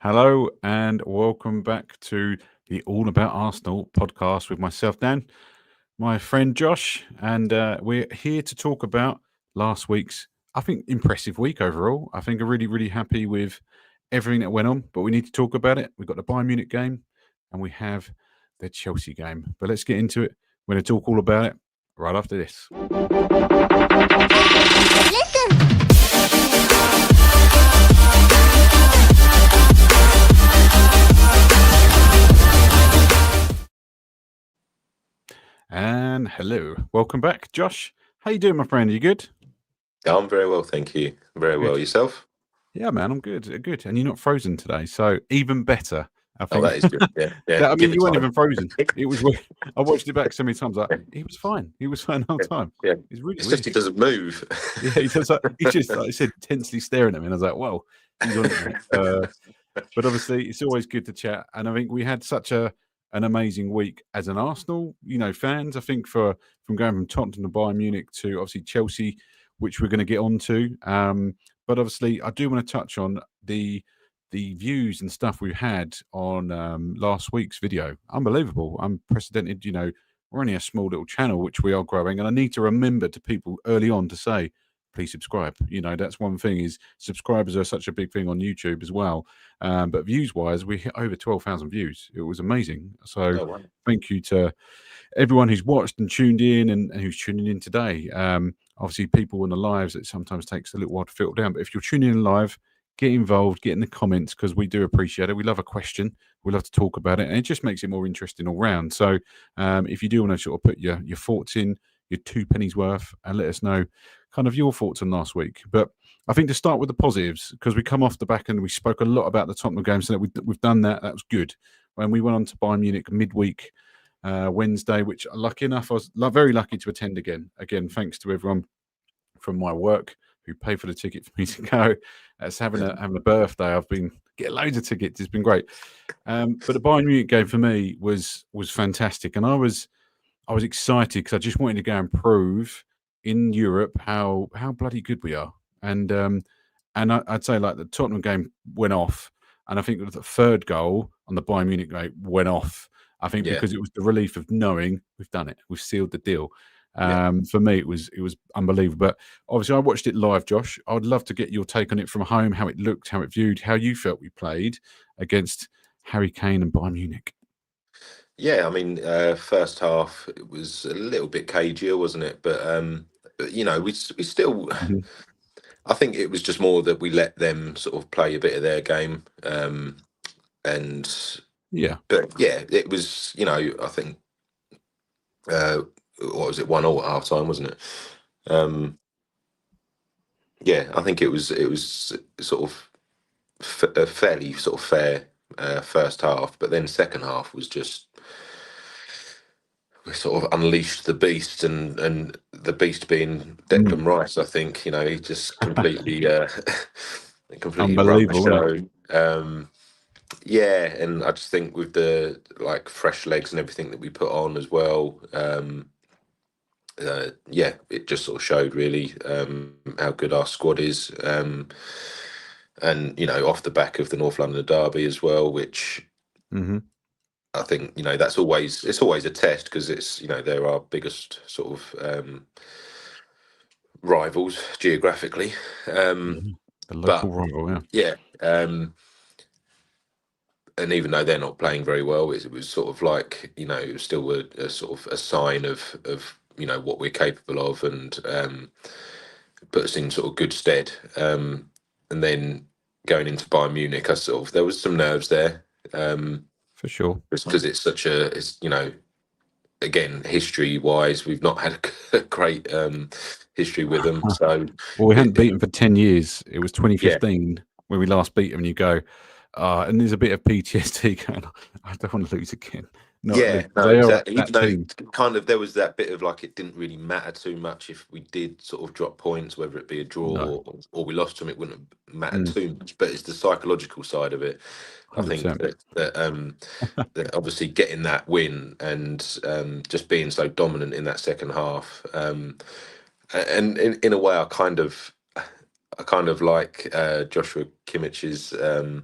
Hello and welcome back to the All About Arsenal podcast with myself, Dan, my friend Josh, and we're here to talk about last week's, I think, impressive week overall. I think I'm really, really happy with everything that went on, but we need to talk about it. We've got the Bayern Munich game and we have the Chelsea game. But let's get into it. We're going to talk all about it right after this. And hello, welcome back, Josh. How you doing, my friend? Are you good? Yeah, I'm very well, thank you. Very well. Good. Yourself? Yeah, man, I'm good. Good, and you're not frozen today, so even better. I Oh, think. that is good. Yeah, yeah. I Give mean, it you weren't time. even frozen. It was weird. I watched it back so many times. Like he was fine. He was fine the whole time. Yeah. It's really It's just weird. he doesn't move. Yeah, he's just like I said, tensely staring at me, and I was like, "Well, he's on it." Mate. But obviously, it's always good to chat, and I think we had such an amazing week as an Arsenal, fans. I think from going from Tottenham to Bayern Munich to obviously Chelsea, which we're going to get onto. But obviously, I do want to touch on the views and stuff we had on last week's video. Unbelievable, unprecedented. We're only a small little channel, which we are growing, and I need to remember to people early on to say, please subscribe. That's one thing is subscribers are such a big thing on YouTube as well. But views wise, we hit over 12,000 views. It was amazing. So Oh, wow. thank you to everyone who's watched and tuned in and who's tuning in today. Obviously, people in the lives, it sometimes takes a little while to filter down. But if you're tuning in live, get involved, get in the comments because we do appreciate it. We love a question. We love to talk about it. And it just makes it more interesting all round. So if you do want to sort of put your thoughts in, your two pennies worth, and let us know kind of your thoughts on last week. But I think to start with the positives, because we come off the back and we spoke a lot about the Tottenham game, so that we've done that. That was good. When we went on to Bayern Munich midweek Wednesday, which lucky enough, I was very lucky to attend again. Again, thanks to everyone from my work who paid for the ticket for me to go. As having a birthday, I've been getting loads of tickets. It's been great. But the Bayern Munich game for me was fantastic, and I was excited because I just wanted to go and prove in Europe how bloody good we are. And I'd say like the Tottenham game went off, and I think the third goal on the Bayern Munich game went off. I think Yeah. because it was the relief of knowing we've done it, we've sealed the deal. Yeah. For me, it was unbelievable. But obviously, I watched it live, Josh. I would love to get your take on it from home, how it looked, how it viewed, how you felt we played against Harry Kane and Bayern Munich. Yeah, I mean, first half it was a little bit cagier, wasn't it? But we still. Mhm. I think it was just more that we let them sort of play a bit of their game, and Yeah, but yeah, it was. I think what was it, 1-1 at half time, wasn't it? Yeah, I think it was sort of a fairly sort of fair first half, but then second half was just we sort of unleashed the beast, and the beast being Mm. Declan Rice. I think he just completely completely run the Unbelievable, wasn't it? show. Yeah, and I just think with the fresh legs and everything that we put on as well. Yeah, it just sort of showed really how good our squad is. And off the back of the North London derby as well, which Mm-hmm. I think that's always a test because it's they're our biggest sort of rivals geographically. Yeah, the local But rival. Yeah. yeah, and even though they're not playing very well, it was sort of like it was still a sort of a sign of what we're capable of, and put us in sort of good stead. And then going into Bayern Munich, there was some nerves there. For sure. Just because it's again, history wise, we've not had a great history with them. So Well, we hadn't it, beaten for 10 years. It was yeah, 2015 when we last beat them, and you go, and there's a bit of PTSD going on. I don't want to lose again. Not yeah, lose. no, They are exactly. Even that though team. kind of there was that bit of it didn't really matter too much if we did sort of drop points, whether it be a draw No, or we lost them, it wouldn't have mattered mm, too much. But it's the psychological side of it. I think 100%. that obviously getting that win and just being so dominant in that second half, and in a way, I kind of like Joshua Kimmich's That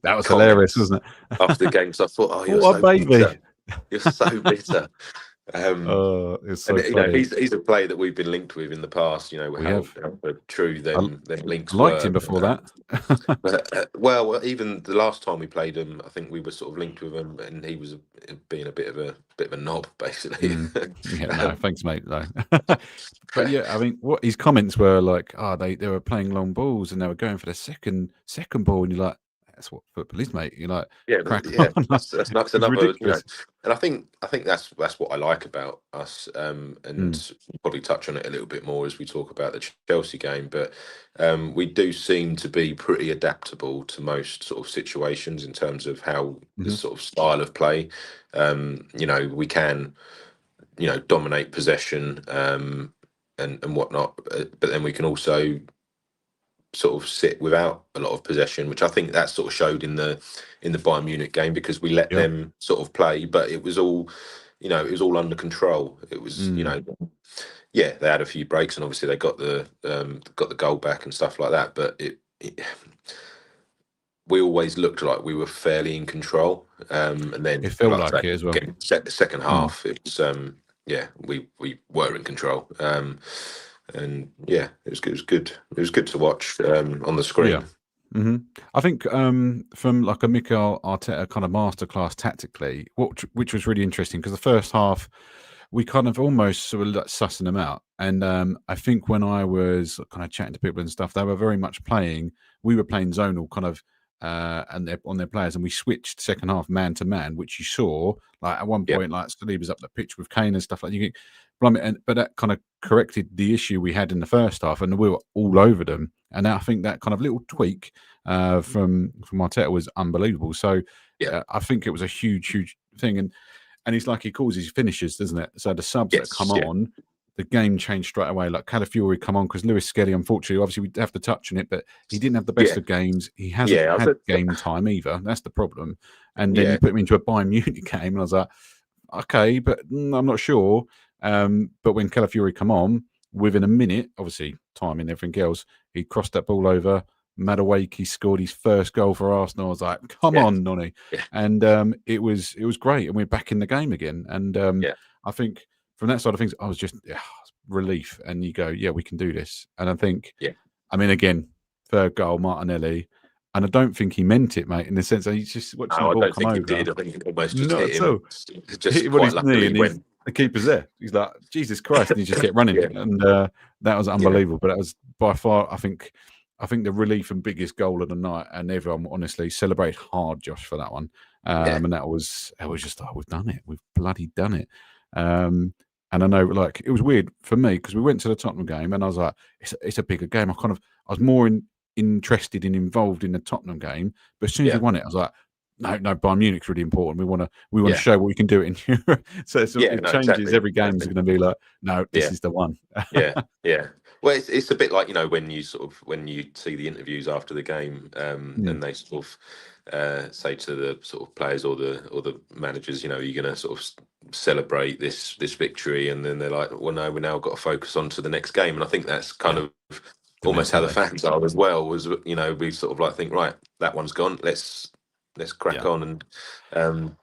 was hilarious, comments wasn't after the it? game. So I thought, oh, you're What a so baby! bitter. You're so bitter. Oh, it's And so funny. he's a player that we've been linked with in the past. We How, have. how true I them links liked were. him before that. But well, even the last time we played him, I think we were sort of linked with him, and he was being a bit of a knob, basically. Mm. Yeah, no, um, thanks, mate. No. But yeah, I mean, what his comments were like, they were playing long balls and they were going for the second ball, and you're like, that's what football is, mate. You're like, Yeah, crack yeah, on. that's It's another, ridiculous. and I think that's what I like about us, Mm. and we'll probably touch on it a little bit more as we talk about the Chelsea game, but we do seem to be pretty adaptable to most sort of situations in terms of how the Hmm. sort of style of play. We can, dominate possession, and whatnot, but then we can also sort of sit without a lot of possession, which I think that sort of showed in the Bayern Munich game, because we let Yeah. them sort of play, but it was all, it was all under control. It was, Mm. yeah, they had a few breaks, and obviously they got the goal back and stuff like that, but we always looked like we were fairly in control. And It then, felt like I like it say, as well. getting second Mm. half, it was, yeah, we were in control. And yeah, it was good. It was good. It was good to watch on the Yeah. screen. Hmm. I think from like a Mikel Arteta kind of masterclass tactically, which was really interesting, because the first half we kind of almost sort of like sussing them out, and I think when I was kind of chatting to people and stuff, they were very much playing. We were playing zonal kind of, and on their players, and we switched second half man to man, which you saw like at one Yeah. point, like Saliba's up the pitch with Kane and stuff like you. Blimey, but that kind of corrected the issue we had in the first half, and we were all over them. And I think that kind of little tweak from Arteta was unbelievable. So Yeah. I think it was a huge thing, and it's like he calls his finishers, doesn't it? So the subs that come Yes. Yeah. on, the game changed straight away. Like Calafiori come on because Lewis Skelly, unfortunately, obviously we have to touch on it, but he didn't have the best Yeah. of games. He hasn't Yeah. had game time either. That's the problem. And then Yeah. you put him into a Bayern Munich game, and I was like, okay, but I'm not sure. But when Calafiori come on, within a minute, obviously time and everything else, he crossed that ball over. Madueke scored his first goal for Arsenal. I was like, come Yeah. on, Nonny. Yeah. And it was great. And we're back in the game again. And Yeah. I think from that side of things, I was just relief. And you go, yeah, we can do this. And I think, Yeah. I mean, again, third goal, Martinelli. And I don't think he meant it, mate, in the sense that he's just watching the No, I ball don't come think over. it did. I think it almost just Not hit at him. all. Hit Just him on quite his knee, luckily and went. the keeper's there. He's like, Jesus Christ, and he just kept running. Yeah. And that was Yeah. unbelievable. But that was by far, I think the relief and biggest goal of the night, and everyone honestly celebrated hard, Josh, for that one. Yeah. And that was just, we've done it. We've bloody done it. And I know, like, it was weird for me because we went to the Tottenham game, and I was like, it's a bigger game. I was more interested and involved in the Tottenham game, but as soon as we Yeah. won it, I was like, no, Bayern Munich's really important. We want to Yeah. show what we can do in Europe. So Yeah. it No, changes. exactly. Every game's Exactly. going to be like, no, this Yeah. is the one. Yeah. Yeah. Well, it's a bit like, when you see the interviews after the game, Mm, and they sort of say to the sort of players or the managers, you're going to sort of celebrate this victory, and then they're like, well, no, we now got to focus on to the next game, and I think that's kind yeah, of the almost how the mentality. fans are as well. Was we sort of like think, right, that one's gone, let's crack Yeah. on, and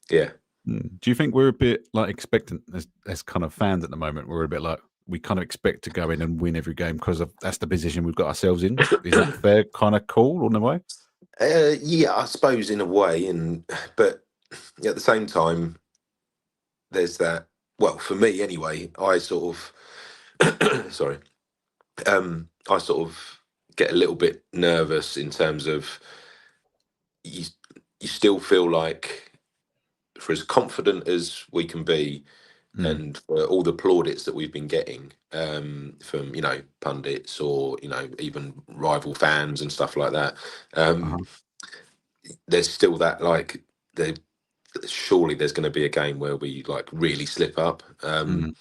yeah. Do you think we're a bit like expectant as kind of fans at the moment? We're a bit like we kind of expect to go in and win every game because that's the position we've got ourselves in. Is that fair kind of call on the way? Yeah, I suppose in a way, but at the same time, there's that. Well, for me anyway, I sort of sorry, I sort of get a little bit nervous in terms of you. You still feel like, for as confident as we can be, Mm, and for all the plaudits that we've been getting from pundits or even rival fans and stuff like that, uh-huh. there's still that, like, there surely there's going to be a game where we like really slip up. Mm,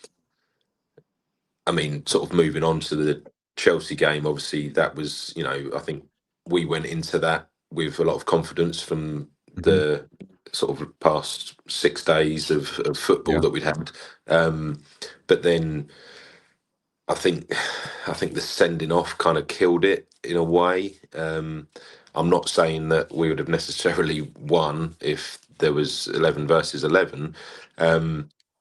I mean, sort of moving on to the Chelsea game, obviously that was, I think we went into that with a lot of confidence from mhm. the sort of past 6 days of football Yeah. that we'd had. But then I think the sending off kind of killed it in a way. I'm not saying that we would have necessarily won if there was 11 versus 11,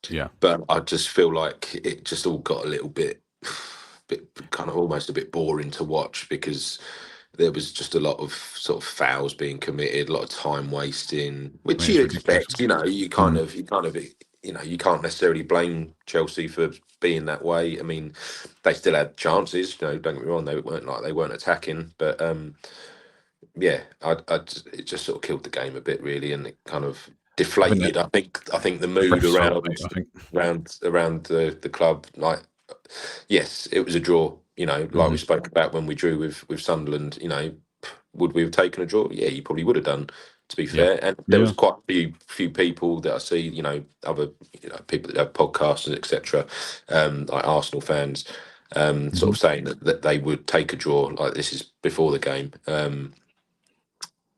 Yeah, but I just feel like it just all got a little bit kind of almost a bit boring to watch, because there was just a lot of sort of fouls being committed, a lot of time wasting, I which mean, you it's ridiculous. expect. You know, Mm. you can't necessarily blame Chelsea for being that way. I mean, they still had chances. You know, don't get me wrong, they weren't attacking, but yeah, it just sort of killed the game a bit, really, and it kind of I think that deflated. I think the the mood ref's fault, mate. I think. around the club, like, yes, it was a draw. You know, like we Mhm. spoke about when we drew with Sunderland. You know, would we have taken a draw? Yeah, you probably would have done. To be Yeah, fair, and there was yeah. quite a few people that I see, other people that have podcasts and etc., like Arsenal fans, sort Mhm. of saying that they would take a draw. Like, this is before the game.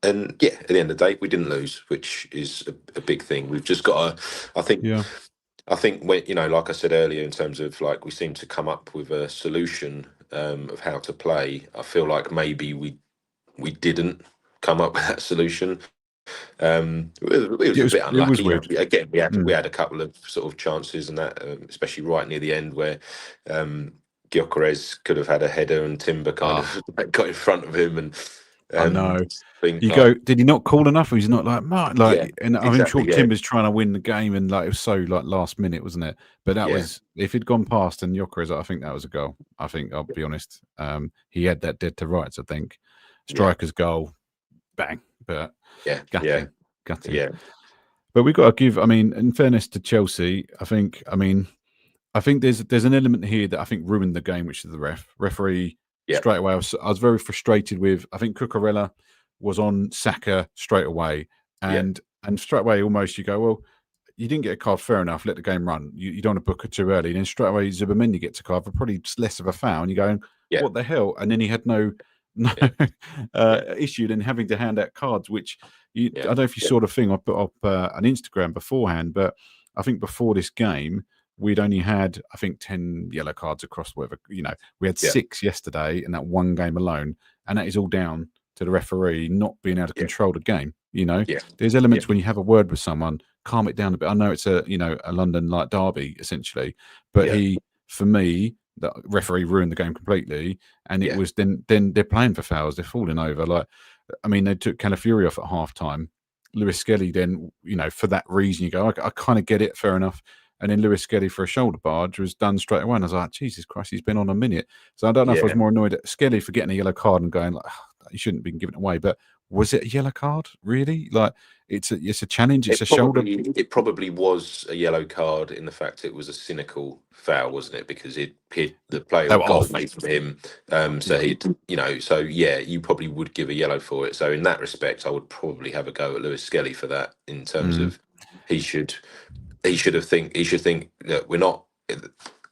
And yeah, at the end of the day, we didn't lose, which is a big thing. We've just got to, I think, Yeah. when, like I said earlier, in terms of, like, we seem to come up with a solution of how to play. I feel like maybe we didn't come up with that solution. It was Yeah, a bit it was unlucky. weird. Again, we Mm. had a couple of sort of chances, and that, especially right near the end, where Gyökeres could have had a header and Timber kind Ah, of got in front of him, and I know. think You like, go, did he not call enough? Or he's not like, Mark, yeah, like, and I'm sure exactly, yeah, Timber's trying to win the game, and like it was so like last minute, wasn't it? But that yeah, was if he'd gone past and Yokeres, I think that was a goal. I think I'll be honest. He had that dead to rights. I think yeah, striker's goal, bang. But yeah, yeah, gutting, gutting. yeah, But we've got to give. I mean, in fairness to Chelsea, I think. I mean, I think there's an element here that I think ruined the game, which is the referee yeah, straight away. I was very frustrated with. I think Cucurella was on Saka straight away, yeah, and straight away almost you go, well, you didn't get a card, fair enough. Let the game run. You don't want to book it too early. And then straight away Zubamendi gets a card for probably just less of a foul, and you're going, yeah, what the hell? And then he had no yeah, yeah, issue in having to hand out cards, which I yeah, don't know if you yeah, saw the thing I put up on Instagram beforehand, but I think before this game we'd only had, I think, 10 yellow cards across whatever, we had yeah, 6 yesterday in that one game alone. And that is all down to the referee not being able to yeah, control the game. yeah, There's yeah, elements when you have a word with someone, calm it down a bit. I know it's a London like derby essentially, but yeah, for me, the referee ruined the game completely. And it yeah, was then they're playing for fouls, they're falling over. Like, I mean, they took Calafiori off at half time. Lewis Skelly then, for that reason, you go, I kind of get it, fair enough. And then Lewis Skelly for a shoulder barge was done straight away. And I was like, Jesus Christ, he's been on a minute. So I don't know if I was yeah. more annoyed at Skelly for getting a yellow card and going, like, he shouldn't have been given away. But was it a yellow card? Really? Like, it's a challenge. It's a shoulder. It probably was a yellow card, in the fact it was a cynical foul, wasn't it? Because it hit the player They had were got off. away from him. So Yeah. so yeah, you probably would give a yellow for it. So in that respect, I would probably have a go at Lewis Skelly for that, in terms Mm, of he should he should think that we're not,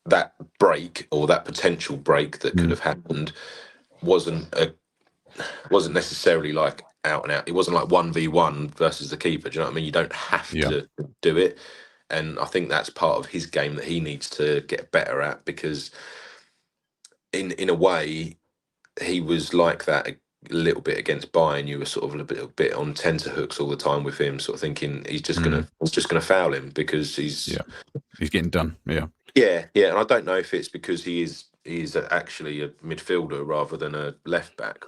that break, or that potential break that could mm, have happened, wasn't a wasn't necessarily like out and out. It wasn't like 1v1 versus the keeper. Do you know what I mean? You don't have yeah. to do it. And I think that's part of his game that he needs to get better at, because in a way, he was like that a little bit against Bayern. You were sort of a bit on tenterhooks all the time with him, sort of thinking Mm, he's just gonna foul him, because yeah. He's getting done. Yeah. yeah. And I don't know if it's because he is actually a midfielder rather than a left back,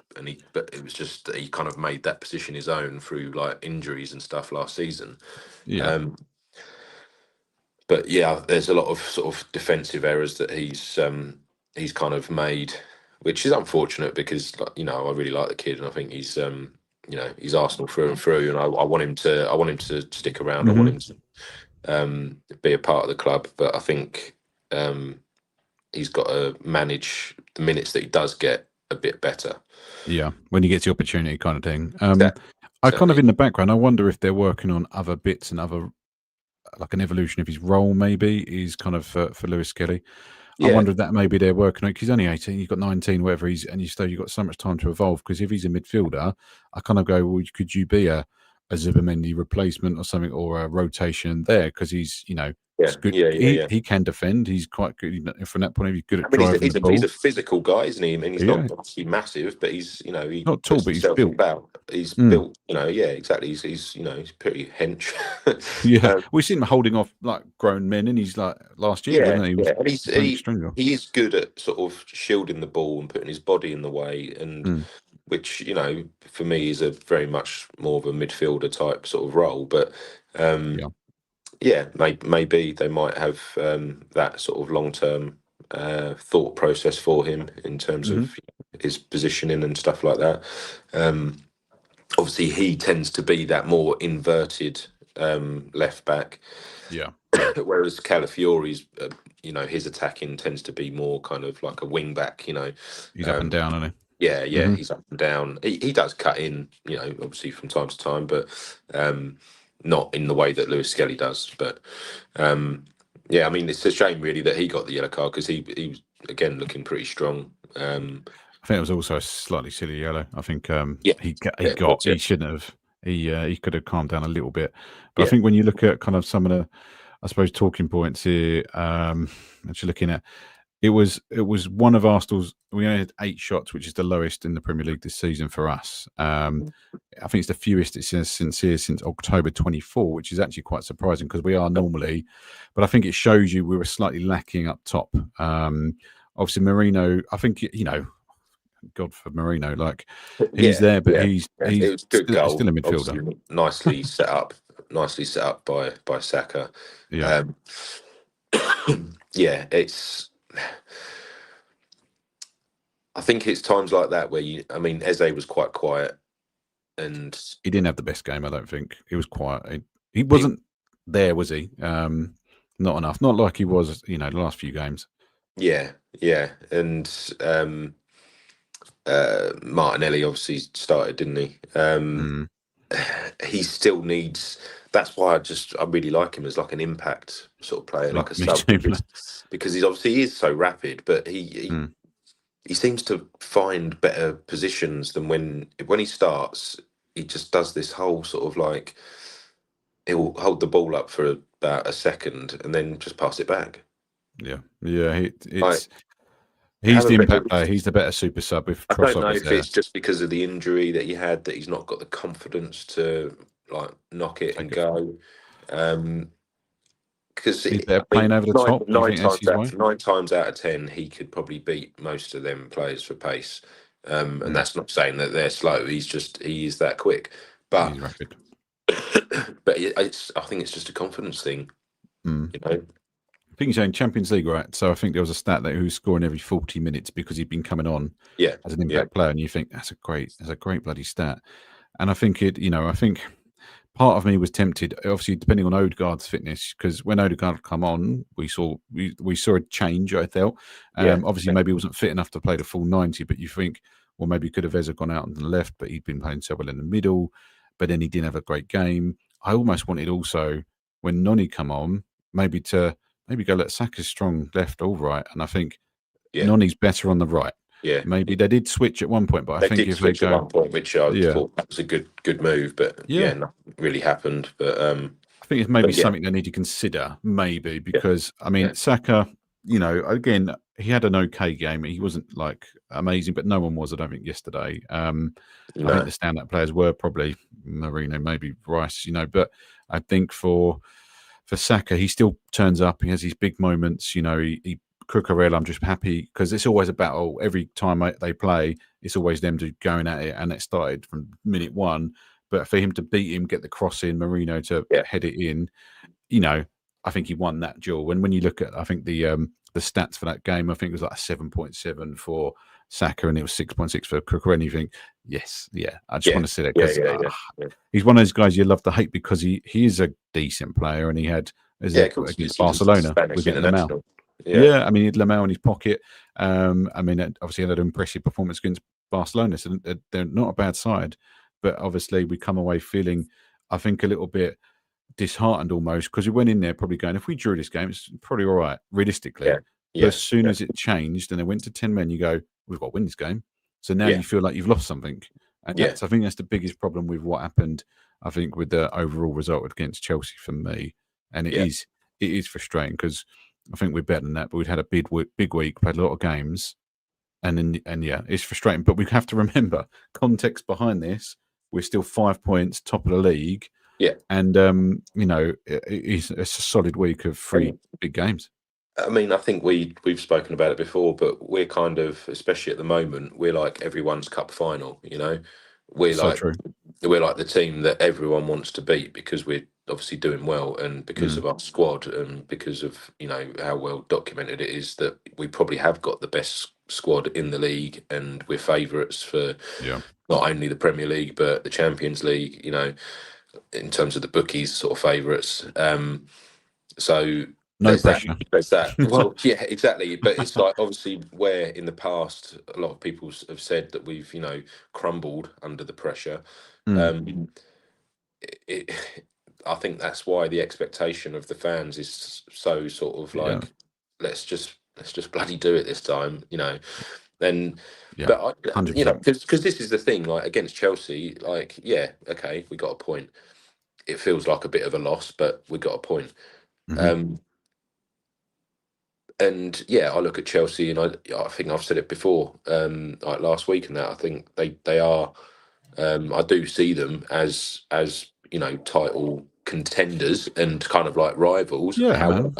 but it was just that he kind of made that position his own through, like, injuries and stuff last season. Yeah. Um, but yeah, there's a lot of sort of defensive errors that he's kind of made, which is unfortunate, because, like, I really like the kid, and I think he's Arsenal through and through, and I want him to stick around. I want Hmm. him to be a part of the club, but I think he's got to manage the minutes that he does get a bit better. Yeah. When he gets the opportunity, kind of thing. I kind of Exactly. in the background, I wonder if they're working on other bits and other, like an evolution of his role, maybe, is kind of for Lewis Kelly. I Yeah, wonder if that maybe they're working on it, because he's only 18, you've got 19, whatever he's, and you've got so much time to evolve. Because if he's a midfielder, I kind of go, well, could you be a a Zubimendi replacement or something, or a rotation there, because he's, Yeah, good. yeah, yeah, yeah. He can defend. He's quite good from that point of view. Good I at mean, driving the ball. he's a physical guy, isn't he? I mean, he's not Yeah, obviously massive, but he's he not tall, puts but he's himself built. about. He's Mm. built, yeah, exactly. He's pretty hench. Yeah, um, we've seen him holding off like grown men, and he's like last year, yeah, wasn't he? He was yeah, and playing extremely well. he is good at sort of shielding the ball and putting his body in the way, and Mm. which for me is a very much more of a midfielder type sort of role, but. Yeah. Yeah, maybe they might have that sort of long-term thought process for him in terms Hmm. of his positioning and stuff like that. Obviously, he tends to be that more inverted left back, Yeah. Yeah. whereas Calafiori's, his attacking tends to be more kind of like a wing back. He's up and Um, down, isn't yeah, he? yeah, he's up and down. He does cut in, obviously from time to time, but not in the way that Lewis Skelly does. But yeah, I mean, it's a shame really that he got the yellow card, because he was again looking pretty strong. I think it was also a slightly silly yellow. I think Yeah, yeah, it was, yeah, he shouldn't have. He could have calmed down a little bit. But I yeah, think when you look at kind of some of the, I suppose, talking points here, that you're looking at, it was one of Arsenal's. We only had 8 shots, which is the lowest in the Premier League this season for us. I think it's the fewest it's since October 24, which is actually quite surprising, because we are normally. But I think it shows you we were slightly lacking up top. Obviously, Marino. I think God for Marino, like he's yeah, there, but yeah. Yeah. It he's was a good still goal, a midfielder. obviously nicely set up by Saka. Yeah, Um, yeah, it's. I think it's times like that where I mean, Eze was quite quiet, and he didn't have the best game. I don't think he was quiet. He he, wasn't there, was he? Not enough. Not like he was, the last few games. yeah, yeah, and Martinelli obviously started, didn't he? Mm. He still needs. That's why I really like him as like an impact sort of player, like a Me sub, too. because he's obviously he is so rapid, but Mm. he seems to find better positions than when he starts. He just does this whole sort of like he'll hold the ball up for about a second and then just pass it back. Yeah, yeah. Like, He's the impact player. He's the better super sub if I don't know Trossard is if there. it's just because of the injury that he had that he's not got the confidence to like knock it and Take it forward. go. Because He's I better mean, playing over the top. Do you think that's his way? 9 times out of 10, he could probably beat most of them players for pace. And Mm. that's not saying that they're slow. He is that quick. But He's rapid. I think it's just a confidence thing, Mm. you know. I think he's saying Champions League, right? So I think there was a stat that who's scoring every 40 minutes because he'd been coming on Yeah, as an yeah, impact player, and you think that's a great bloody stat. And I think I think part of me was tempted, obviously depending on Odegaard's fitness, because when Odegaard come on, we saw a change. I felt, yeah, obviously maybe he wasn't fit enough to play the full 90, but you think, well, maybe could have Eza gone out on the left, but he'd been playing so well in the middle, but then he didn't have a great game. I almost wanted also when Noni come on, maybe go let Saka's strong left or right, and I think yeah, Noni's better on the right. yeah. Maybe they did switch at one point, but I They think did if they switch at go, one point, which I yeah, thought that was a good move, but yeah, yeah, nothing really happened. But I think it's maybe yeah, something they need to consider, maybe, yeah, because I yeah. mean, Saka, again, he had an okay game. He wasn't like amazing, but no one was, I don't think, yesterday. I think No, the standout players were probably Marino, maybe Rice, but I think for Saka, he still turns up. He has these big moments, he Cucurella, I'm just happy because it's always about every time they play, it's always them going at it, and it started from minute one. But for him to beat him, get the cross in, Marino to yeah, head it in, I think he won that duel. When you look at, I think the stats for that game, I think it was like a 7.7 for Saka, and it was 6.6 for Cucurella. And you think, yes, yeah, I just yeah, want to see that yeah, because yeah, yeah, yeah. he's one of those guys you love to hate because he is a decent player, and he had Yeah, of course, against he's a Barcelona Spanish with Lamau. international. Yeah, Yeah, I mean, he had Lamau in his pocket. I mean, obviously, he had an impressive performance against Barcelona, so they're not a bad side. But obviously, we come away feeling, I think, a little bit disheartened almost because we went in there probably going, if we drew this game, it's probably all right, yeah, realistically. But yeah, as soon yeah, as it changed and they went to 10 men, you go, we've got to win this game. So now yeah, you feel like you've lost something. And yeah, I think that's the biggest problem with what happened. I think, with the overall result against Chelsea for me, and it is frustrating because I think we're better than that. But we'd had a big week, played a lot of games, and it's frustrating. But we have to remember context behind this. We're still 5 points top of the league. Yeah. And, it's a solid week of 3 big games. I mean, I think we've spoken about it before, but we're kind of, especially at the moment, we're like everyone's cup final. We're So like true. we're like the team that everyone wants to beat because we're obviously doing well, and because of our squad, and because of how well documented it is that we probably have got the best squad in the league, and we're favourites for not only the Premier League but the Champions League. In terms of the bookies, sort of favourites. So No pressure. There's that. Well, yeah, exactly. But it's like, obviously, where in the past a lot of people have said that we've crumbled under the pressure. I think that's why the expectation of the fans is so sort of like, let's just bloody do it this time, Then, but because this is the thing, like against Chelsea, like okay, we got a point. It feels like a bit of a loss, but we got a point. And I look at Chelsea, and I think I've said it before, like last week, and that I think they are. I do see them as title contenders and kind of like rivals. Yeah, man.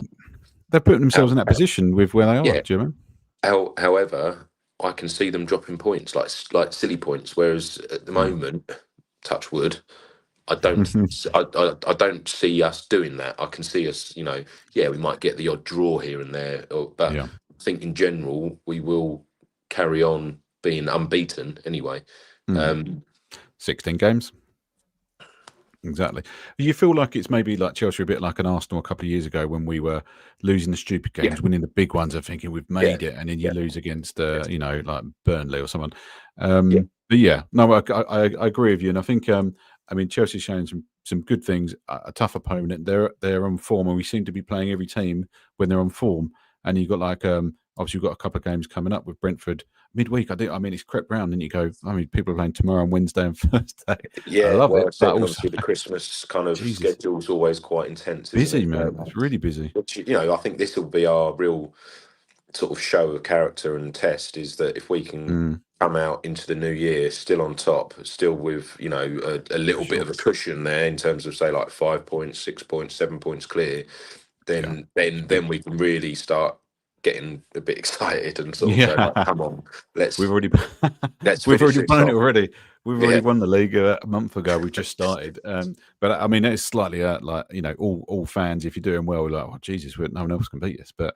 They're putting themselves in that position with where they are. Do you know? However, I can see them dropping points, like silly points. Whereas at the moment, touch wood, I don't see us doing that. I can see us, we might get the odd draw here and there, but I think in general we will carry on being unbeaten anyway. 16 games. Exactly. You feel like it's maybe like Chelsea, a bit like an Arsenal a couple of years ago when we were losing the stupid games, winning the big ones and thinking we've made it, and then you lose against, like Burnley or someone. But I agree with you, and I think Chelsea's showing some good things. A tough opponent. They're on form, and we seem to be playing every team when they're on form. And you've got obviously you've got a couple of games coming up with Brentford midweek. It's crept round, and you go, people are playing tomorrow and Wednesday and Thursday. Yeah, I love it. But obviously the Christmas kind of schedule is always quite intense. Busy, man. It's really busy. Which, I think this will be our real sort of show of character and test, is that if we can come out into the new year still on top, still with a little bit of a cushion there in terms of, say, like 5 points, 6 points, 7 points clear, then we can really start getting a bit excited and sort of go, like, come on, we've already won it already. We've already won the league a month ago. We've just started, but it's slightly like all fans. If you're doing well, we're like, oh Jesus, no one else can beat us. But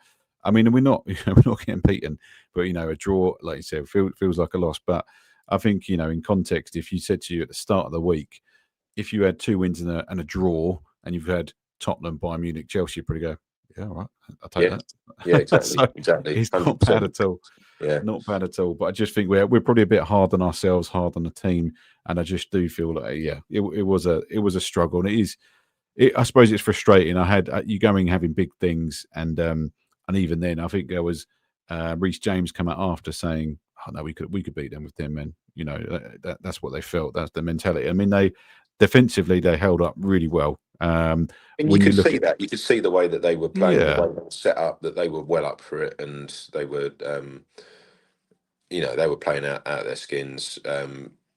we're not we're not getting beaten. But a draw, like you said, feels like a loss. But I think in context, if you said to you at the start of the week, if you had 2 wins and a draw, and you've had Tottenham, Bayern Munich, Chelsea, you'd probably go, yeah, all right, I'll take that. Yeah, exactly. Exactly. It's not bad at all. Yeah, not bad at all. But I just think we're probably a bit hard on ourselves, hard on the team, and I just do feel like it was a struggle, and it is. I suppose it's frustrating. I had you going having big things, and even then, I think there was Reece James come out after saying, "Oh no, we could beat them with 10 men." That's what they felt. That's the mentality. They defensively they held up really well. And you could see that. You could see the way that they were playing, the way they were set up, that they were well up for it, and they were, they were playing out of their skins.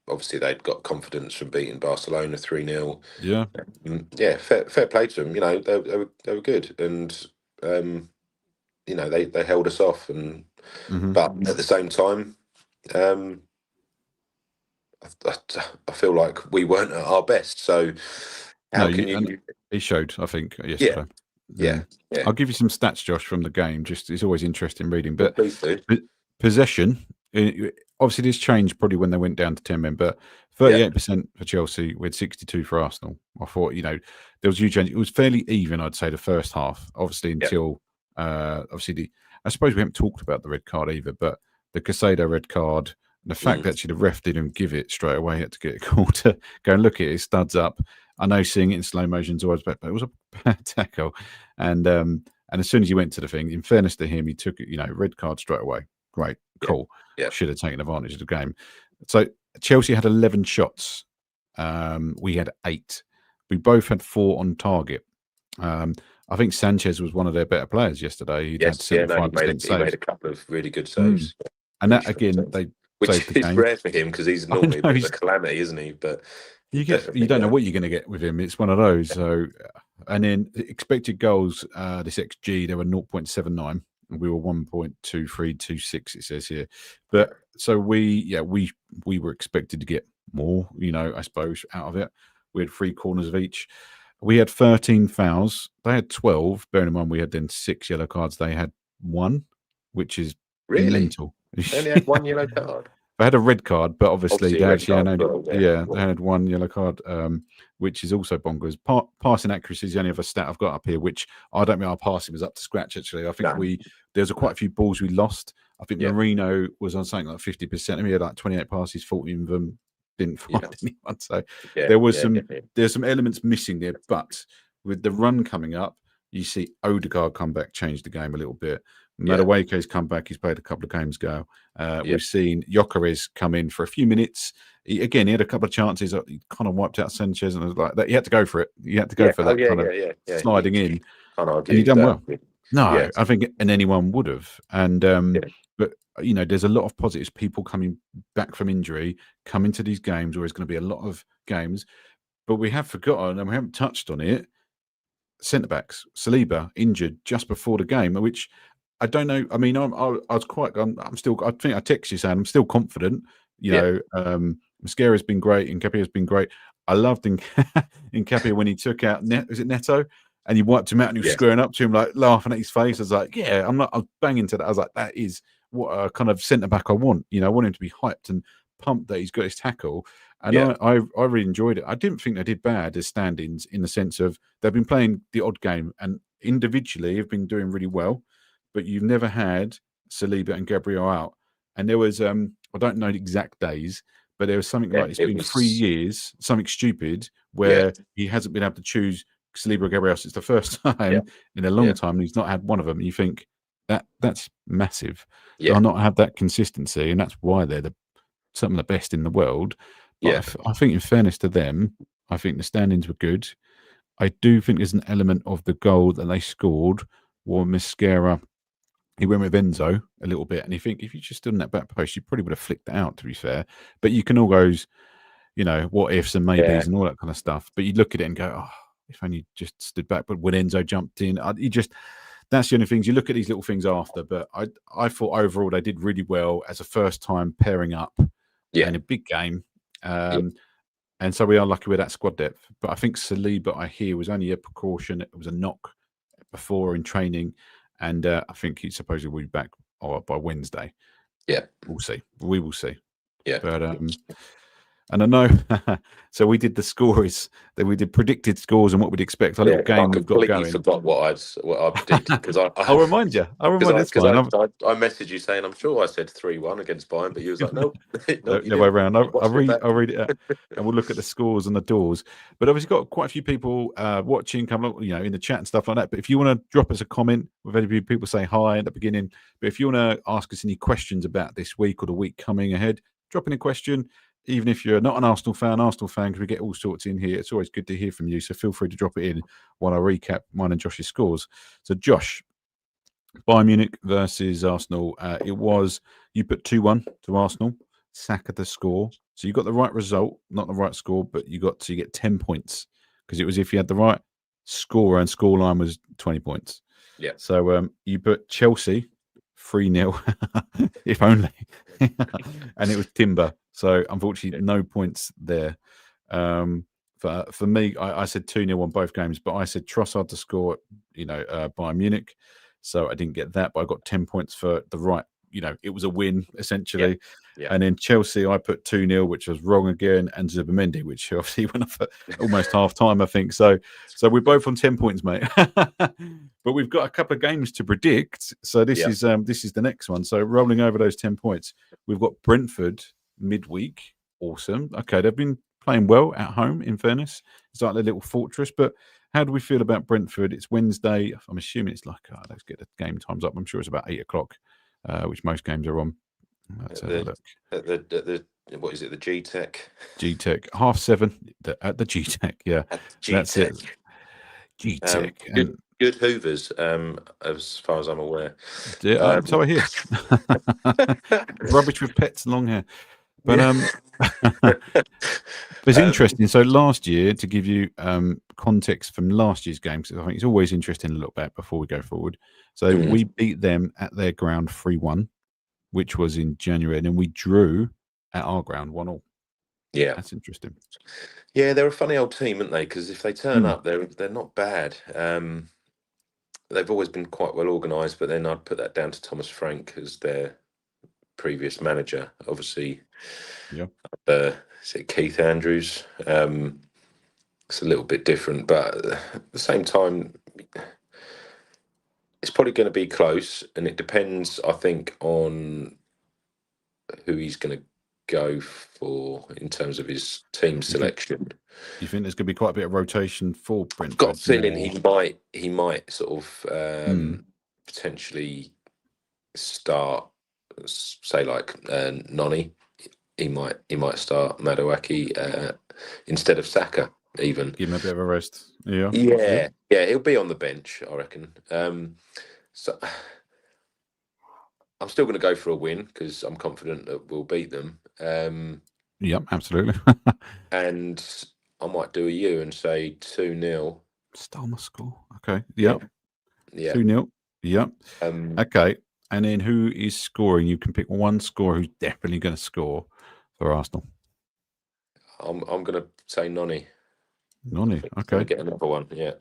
Obviously, they'd got confidence from beating Barcelona 3-0. Yeah, fair play to them. They were good, and they held us off, and but at the same time, I feel like we weren't at our best. So he showed, I think, yesterday. Yeah. I'll give you some stats, Josh, from the game. Just it's always interesting reading. But please do. Possession, obviously, this changed probably when they went down to 10 men, but 38% for Chelsea with 62 for Arsenal. I thought, there was a huge change. It was fairly even, I'd say, the first half, obviously, until I suppose we haven't talked about the red card either, but the Casado red card, the fact that the ref didn't give it straight away, he had to get a call to go and look at it, studs up. I know seeing it in slow motion is always better, but it was a bad tackle. And as soon as he went to the thing, in fairness to him, he took it, red card straight away. Great, cool. Yeah. Should have taken advantage of the game. So Chelsea had 11 shots We had 8. We both had 4 on target. I think Sanchez was one of their better players yesterday. He'd had 75% he made saves. a couple of really good saves. And Really that, again, saves. they Which saved the is game. rare for him because he's normally a bit of a calamity, isn't he? But you don't know what you're going to get with him. It's one of those. So, and then expected goals, this XG, they were 0.79. And we were 1.2326. It says here, but so we were expected to get more. I suppose out of it, we had 3 corners of each. We had 13 fouls. They had 12. Bearing in mind we had then 6 yellow cards. They had 1, which is really mental. They only had 1 yellow card. They had a red card, but obviously they actually had they had 1 yellow card, which is also bonkers. Passing accuracy is the only other stat I've got up here, which I don't think our passing was up to scratch. Actually, I think there's quite a few balls we lost. I think Marino was on something like 50%, and we had like 28 passes, 14 of them didn't find anyone. So there's some elements missing there, but with the run coming up, you see Odegaard come back, change the game a little bit. Madueke's come back. He's played a couple of games ago. We've seen Gyökeres come in for a few minutes. He had a couple of chances. He kind of wiped out Sanchez, and it was like that. He had to go for it. He had to go for that sliding in. Can't argue. And he done well. No, I think anyone would have. And but there's a lot of positives. People coming back from injury, coming to these games where there's going to be a lot of games. But we have forgotten, and we haven't touched on it. Centre backs, Saliba injured just before the game, which I don't know. I mean, I was quite. I'm still. I think I texted you saying I'm still confident. Mascara's been great. Nketiah's been great. I loved Nketiah when he took out was it Neto, and he wiped him out and he was squaring up to him like laughing at his face. I was like, I was banging to that. I was like, that is what a kind of centre back I want. I want him to be hyped and pumped that he's got his tackle. And I really enjoyed it. I didn't think they did bad as stand-ins in the sense of they've been playing the odd game and individually have been doing really well. But you've never had Saliba and Gabriel out. And there was, I don't know the exact days, but there was something like it's been 3 years, something stupid, where he hasn't been able to choose Saliba or Gabriel since the first time in a long time. And he's not had one of them. And you think that's massive. They'll not have that consistency. And that's why they're some of the best in the world. But I think in fairness to them, I think the stand-ins were good. I do think there's an element of the goal that they scored or Mascara. He went with Enzo a little bit, and you think if you just stood in that back post, you probably would have flicked it out, to be fair. But you can all go, what ifs and maybes and all that kind of stuff. But you look at it and go, if only just stood back. But when Enzo jumped in, that's the only things. You look at these little things after. But I thought overall they did really well as a first time pairing up in a big game. And so we are lucky with that squad depth. But I think Saliba, I hear, was only a precaution. It was a knock before in training. And I think he supposedly will be back by Wednesday. Yeah. We'll see. We will see. Yeah. But, and I know, so we did the scores, that we did predicted scores and what we'd expect. A little game we've got going. I completely forgot what I predicted. Because I'll remind you. I messaged you saying, I'm sure I said 3-1 against Bayern, but you was like, nope. No way around. I'll read it out and we'll look at the scores and the doors. But obviously got quite a few people watching, come up, in the chat and stuff like that. But if you want to drop us a comment, we've had a few people say hi at the beginning. But if you want to ask us any questions about this week or the week coming ahead, drop in a question. Even if you're not an Arsenal fan, because we get all sorts in here. It's always good to hear from you. So feel free to drop it in while I recap mine and Josh's scores. So Josh, Bayern Munich versus Arsenal. You put 2-1 to Arsenal. Saka the score. So you got the right result, not the right score, but you get 10 points. Because it was if you had the right score and scoreline was 20 points. Yeah. So you put Chelsea 3-0, if only. And it was Timber. So unfortunately, no points there. For me, I said 2-0 on both games, but I said Trossard to score, Bayern Munich. So I didn't get that, but I got 10 points for the right. It was a win essentially. Yeah. And then Chelsea, I put 2-0, which was wrong again, and Zubimendi, which obviously went off at almost half time, I think. So we're both on 10 points, mate. But we've got a couple of games to predict. So this is the next one. So rolling over those 10 points, we've got Brentford midweek. Awesome. Okay, they've been playing well at home, in fairness. It's like their little fortress. But how do we feel about Brentford? It's Wednesday. I'm assuming it's like, let's get the game times up. I'm sure it's about 8 o'clock, which most games are on. Let's have a look. what is it? The G Tech. G-Tech 7:30 at the G-Tech. Yeah, At the G that's it. Tech. G-Tech and Good Hoovers, as far as I'm aware. yeah, so I hear. Rubbish with pets and long hair, but Yeah. But it's interesting. So last year, to give you context from last year's game, because I think it's always interesting to look back before we go forward. So we beat them at their ground 3-1, which was in January, and then we drew at our ground 1-1. Yeah. That's interesting. Yeah, they're a funny old team, aren't they? Because if they turn up, they're not bad. They've always been quite well organised, but then I'd put that down to Thomas Frank as their previous manager. Obviously, Yeah. Is it Keith Andrews? It's a little bit different, but at the same time, it's probably going to be close, and it depends, I think, on who he's going to go for in terms of his team selection. You think there's going to be quite a bit of rotation for Brentford? Got a feeling he might sort of potentially start, say like Noni. He might start Madueke instead of Saka. Even give him a bit of a rest. Yeah, yeah. He'll be on the bench, I reckon. So I'm still going to go for a win because I'm confident that we'll beat them. Yep, absolutely. And I might do a U and say 2-0. Stole my score. Okay. Yep. Yeah. 2-0. Yep. Um, Okay. And then who is scoring? You can pick one scorer who's definitely going to score for Arsenal. I'm going to say Noni. Noni. Okay. Going to get another one. Yeah.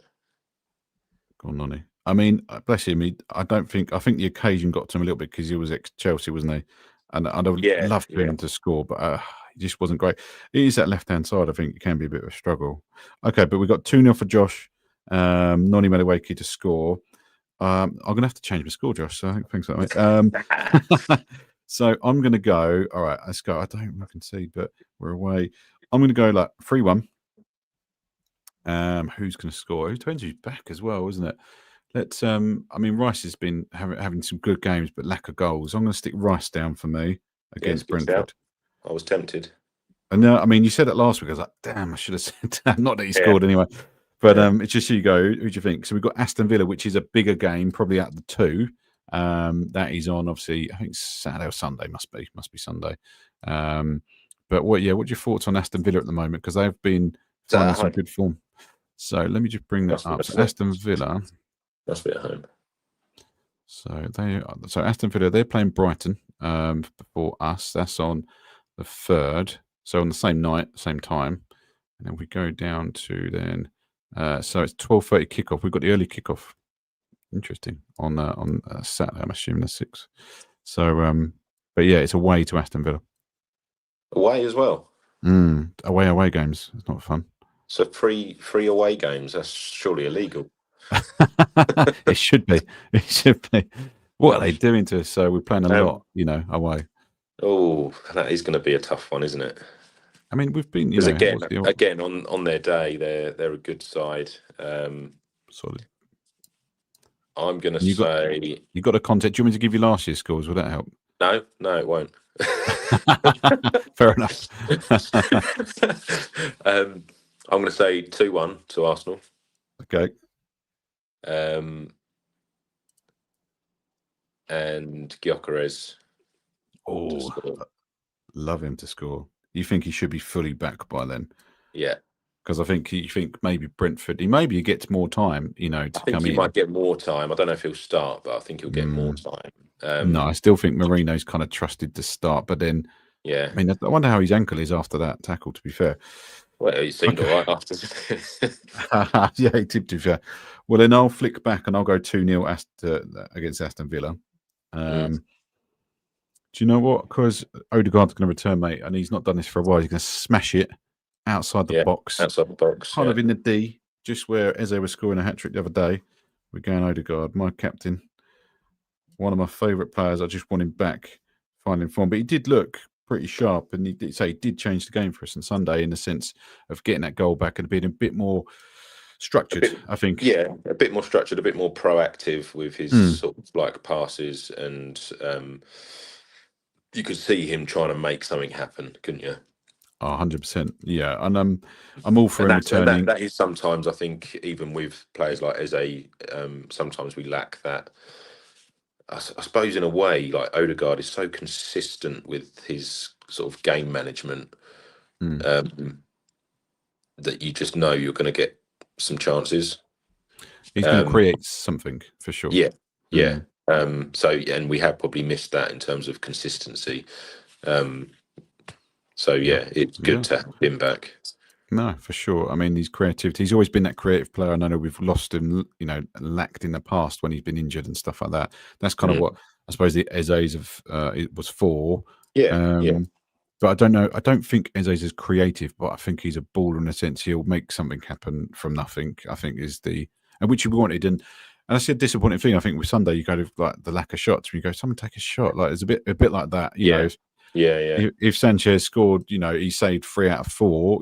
Go on, Noni. I mean, bless him. I think the occasion got to him a little bit because he was ex-Chelsea, wasn't he? And I'd have loved for him to score, but he just wasn't great. It is that left-hand side. I think it can be a bit of a struggle. Okay, but we got 2-0 for Josh. Noni Madueke to score. I'm going to have to change my score, Josh. So thanks for that, mate. So I'm going to go. All right, let's go. I don't concede, but we're away. I'm going to go like 3-1. Who's going to score? It depends who's back as well, isn't it? Let's. I mean, Rice has been having some good games, but lack of goals. I'm going to stick Rice down for me against Brentford. I was tempted. And I mean, you said it last week. I was like, damn, I should have said that. Not that he scored anyway. But it's just you go. Who do you think? So we've got Aston Villa, which is a bigger game, probably out of the two. That is on, obviously, I think Saturday or Sunday. Must be Sunday. But what's your thoughts on Aston Villa at the moment? Because they've been finding some good form. So let me just bring that up. So Aston Villa must be at home. So Aston Villa, they're playing Brighton before us. That's on the 3rd. So on the same night, same time. And then we go down to then. So it's 12:30 kickoff. We've got the early kickoff. Interesting on Saturday. I'm assuming the 6th. So, but yeah, it's away to Aston Villa. Away as well. Away games. It's not fun. So free away games. That's surely illegal. It should be. It should be. What are they doing to us? So we're playing a lot, away. Oh, that is going to be a tough one, isn't it? I mean, we've been, again on their day, they're a good side. Solid. I'm going to say you got a content. Do you want me to give you last year's scores? Would that help? No, it won't. Fair enough. I'm going to say 2-1 to Arsenal. Okay. And Gyökeres. Oh, love him to score. You think he should be fully back by then? Yeah. Because I think you think maybe Brentford, he gets more time, to come in. I think he might get more time. I don't know if he'll start, but I think he'll get more time. No, I still think Marino's kind of trusted to start, but then, yeah. I mean, I wonder how his ankle is after that tackle, to be fair. Well, he seemed all right after. Yeah, he did, to be fair. Well, then I'll flick back and I'll go 2-0 against Aston Villa. Do you know what? Because Odegaard's going to return, mate, and he's not done this for a while. He's going to smash it outside the box. Outside the box. Kind of in the D, just where Eze was scoring a hat-trick the other day. We're going Odegaard, my captain. One of my favourite players. I just want him back, finding form. But he did look pretty sharp, and he did change the game for us on Sunday in the sense of getting that goal back and being a bit more structured, I think. Yeah, a bit more structured, a bit more proactive with his sort of like passes and you could see him trying to make something happen, couldn't you? 100%. Yeah, and I'm all for And him that returning. that is sometimes, I think, even with players like Eze, sometimes we lack that. I suppose in a way, like Odegaard is so consistent with his sort of game management, Mm. um, that you just know you're going to get some chances. He's going to Um, create something for sure. yeah, yeah. Mm. So, and we have probably missed that in terms of consistency. Um, so Yeah, yeah, it's good yeah. to have him back. No, for sure. I mean, his creativity. He's always been that creative player. And I know we've lost him, lacked in the past when he's been injured and stuff like that. That's kind of Mm. what I suppose the Eze's of it was for. Yeah, yeah, Um, but I don't know. I don't think Eze's is creative, but I think he's a baller in a sense. He'll make something happen from nothing. I think is and which we wanted. And that's a disappointing thing. I think with Sunday, you go to like the lack of shots. When you go, someone take a shot. Like it's a bit like that. yeah, yeah, yeah, If Sanchez scored, he saved 3 out of 4.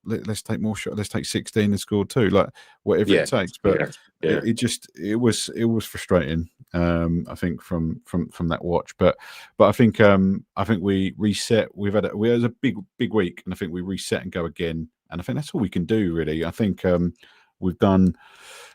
Let's take more shots. Let's take 16 and score 2. Like whatever it yeah, takes. But yeah, yeah. it was frustrating. I think from that watch. But I think we reset. We had a big week, and I think we reset and go again. And I think that's all we can do really. I think we've done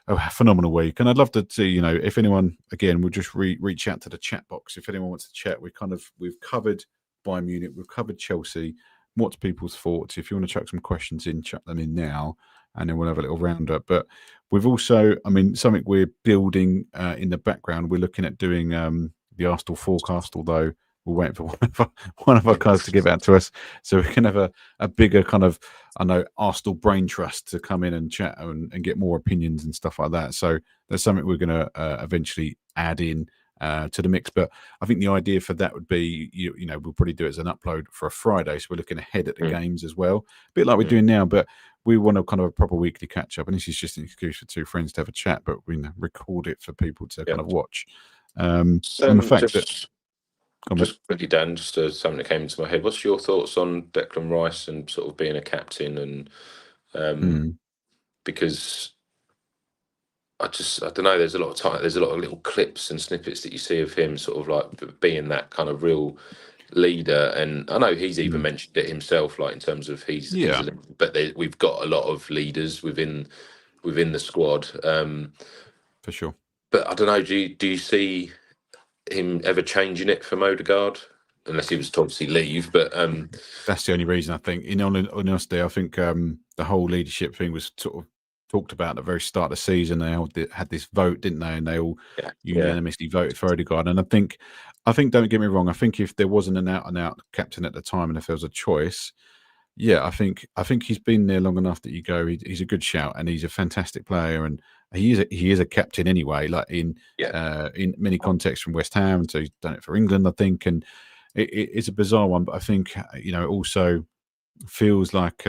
a phenomenal week, and I'd love to see if anyone again would just reach out to the chat box if anyone wants to chat. We've covered Bayern Munich, we've covered Chelsea. What's people's thoughts? If you want to chuck some questions in, chuck them in now, and then we'll have a little roundup. But we've also, I mean, something we're building in the background. We're looking at doing the Arsenal forecast, although we're waiting for one of our guys to give out to us, so we can have a bigger kind of, I know, Arsenal brain trust to come in and chat and get more opinions and stuff like that. So that's something we're going to eventually add in to the mix. But I think the idea for that would be, we'll probably do it as an upload for a Friday. So we're looking ahead at the Mm, games as well, a bit like we're mm. doing now. But we want a kind of a proper weekly catch up. And this is just an excuse for two friends to have a chat, but we record it for people to Yeah. kind of watch. And the So fact that, just quickly, Dan, just something that came into my head. What's your thoughts on Declan Rice and sort of being a captain? And mm, because I don't know. There's a lot of time. There's a lot of little clips and snippets that you see of him, sort of like being that kind of real leader. And I know he's even mm, mentioned it himself, like in terms of he's yeah, a leader. But we've got a lot of leaders within the squad. for sure. But I don't know. Do you see him ever changing it from Odegaard? Unless he was to obviously leave, but That's the only reason I think. In all honesty, I think the whole leadership thing was sort of talked about at the very start of the season. They all had this vote, didn't they? And they all yeah, yeah, unanimously voted for Odegaard. And I think, don't get me wrong. I think if there wasn't an out and out captain at the time, and if there was a choice, yeah, I think he's been there long enough that you go. He's a good shout, and he's a fantastic player, and he is a captain anyway. Like yeah, in many contexts from West Ham, so he's done it for England, I think, and it's a bizarre one, but I think also feels like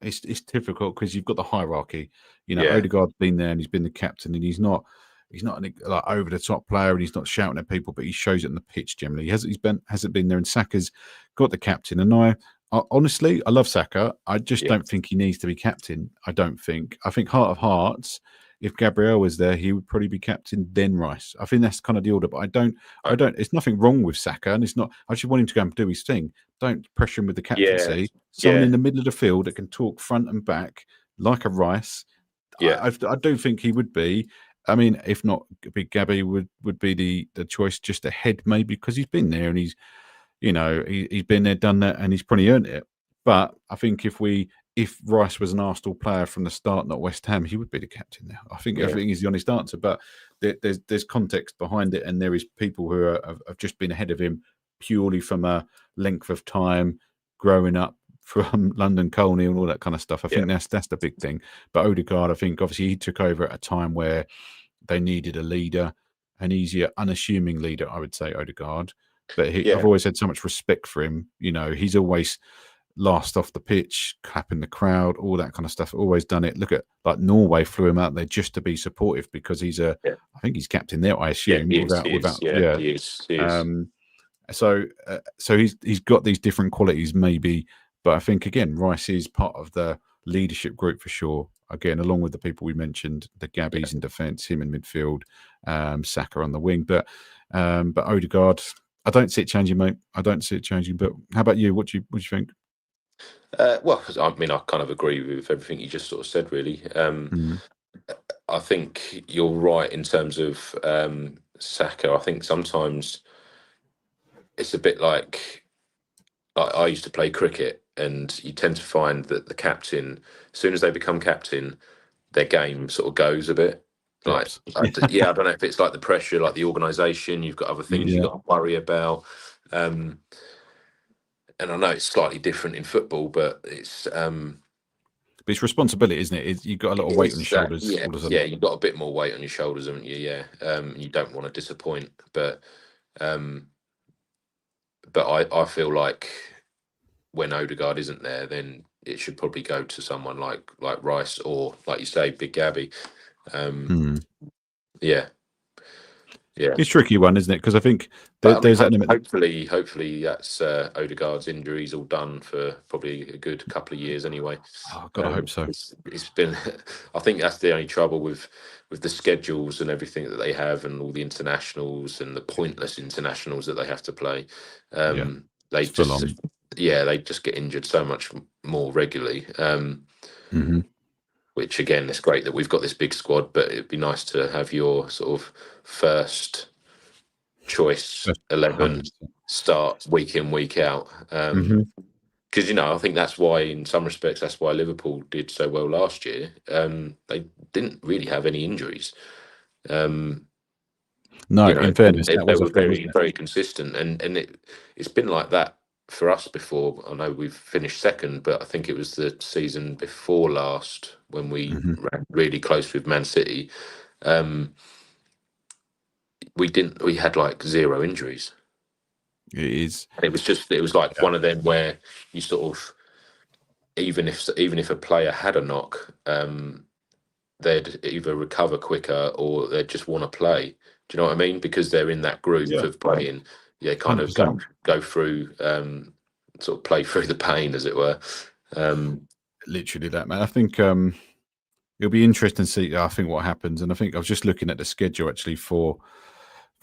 it's difficult because you've got the hierarchy. yeah, Odegaard's been there and he's been the captain, and he's not like over the top player, and he's not shouting at people, but he shows it on the pitch generally. Hasn't been there, and Saka's got the captain. And honestly, I love Saka. I just yeah, don't think he needs to be captain. I don't think. I think heart of hearts, if Gabriel was there, he would probably be captain, then Rice. I think that's kind of the order. But I don't. I I- don't. There's nothing wrong with Saka, and it's not. I just want him to go and do his thing. Don't pressure him with the yeah, captaincy. Someone in yeah, the middle of the field that can talk front and back like a Rice. yeah, I do think he would be. I mean, if not, Big Gabby would be the choice just ahead, maybe because he's been there and he's been there, done that, and he's probably earned it. But I think if Rice was an Arsenal player from the start, not West Ham, he would be the captain now. I yeah, think is the honest answer. But there's context behind it, and there is people who have just been ahead of him purely from a length of time, growing up from London Colney and all that kind of stuff. I yeah, think that's the big thing. But Odegaard, I think obviously he took over at a time where they needed a leader, an easier, unassuming leader, I would say, Odegaard. But I've yeah, always had so much respect for him. He's always last off the pitch, clapping the crowd, all that kind of stuff. Always done it. Look at like Norway flew him out there just to be supportive because yeah, I think he's captain there. I yeah. assume He is, he is, without yeah, yeah. he is. So he's got these different qualities maybe, but I think again Rice is part of the leadership group for sure. Again, along with the people we mentioned, the Yeah, Gabbies in defence, him in midfield, Saka on the wing, but Odegaard, I don't see it changing, mate. I don't see it changing. But how about you? What do you think? Well, I mean, I kind of agree with everything you just sort of said, really. Mm, I think you're right in terms of Saka. I think sometimes it's a bit like I used to play cricket, and you tend to find that the captain, as soon as they become captain, their game sort of goes a bit. Like, drops. yeah, I don't know if it's like the pressure, like the organisation. You've got other things you've Yeah. got to worry about. Um, and I know it's slightly different in football, but But it's responsibility, isn't it? You've got a lot of weight on your it's that, shoulders yeah, all of a sudden. yeah. You've got a bit more weight on your shoulders, haven't you? Yeah, you don't want to disappoint, um, but I feel like when Odegaard isn't there, then it should probably go to someone like Rice or, like you say, Big Gabby. Um, Hmm. yeah, yeah. It's a tricky one, isn't it? Because I think But I mean, there's that element. hopefully that's Odegaard's injuries all done for probably a good couple of years anyway. Oh, God, I hope so. It's been, I think that's the only trouble with the schedules and everything that they have, and all the internationals and the pointless internationals that they have to play. Yeah, They it's full just, on. yeah, they just get injured so much more regularly. Hmm. Which again, it's great that we've got this big squad, but it'd be nice to have your sort of first choice That's 11 100%. start week in, week out. Hmm. Because I think that's why, in some respects, that's why Liverpool did so well last year. They didn't really have any injuries. Um, No, in and fairness, that they was a were thing, very, wasn't very consistent. And it's been like that for us before. I know we've finished second, but I think it was the season before last when it? we ran really close with Man City. Um, we had like zero injuries. It is. And it was like Yeah. one of them where you sort of, even if a player had a knock, they'd either recover quicker or they'd just want to play. Do you know what I mean? Because they're in that group Yeah. of playing. They kind of 100%. go through, sort of play through the pain, as it were. Um, Literally that, man. I think it'll be interesting to see. I think what happens, and I think I was just looking at the schedule actually for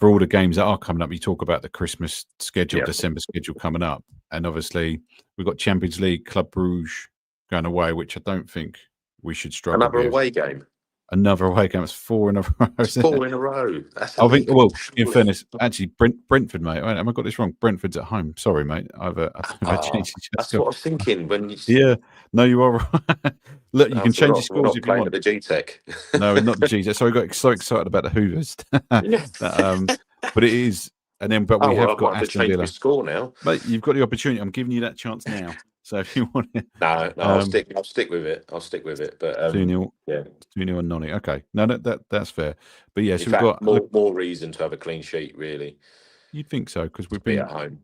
all the games that are coming up. You talk about the Christmas schedule, yeah, December schedule coming up, and obviously we've got Champions League, Club Brugge going away, which I don't think we should struggle another with. away game. Another away game. It's four in a row. It's Isn't it? four in a row. That's I think. illegal, Well, in surely. fairness, actually, Brentford, mate. Have I got this wrong? Brentford's at home. Sorry, mate. I don't know if I Ah, changed it. Just that's what I was thinking when you. yeah. No, you are right. Look, you No, can we're change your not. We're scores not if you playing at want. the G Tech. No, not the Jesus. So I got so excited about the Hoovers. Yeah. That, but it is, and then but Oh we well, have I might got have to Aston change my Villa. score now. Mate, you've got the opportunity. I'm giving you that chance now. So if you want to, No, no, I'll um, stick. I'll stick with it. I'll stick with it. But 2-0, yeah. 2-0 and Nonny. Okay, no, that's fair. But yeah, In so we've fact, got. Look, more reason to have a clean sheet, really, you'd think so because to we've be at home.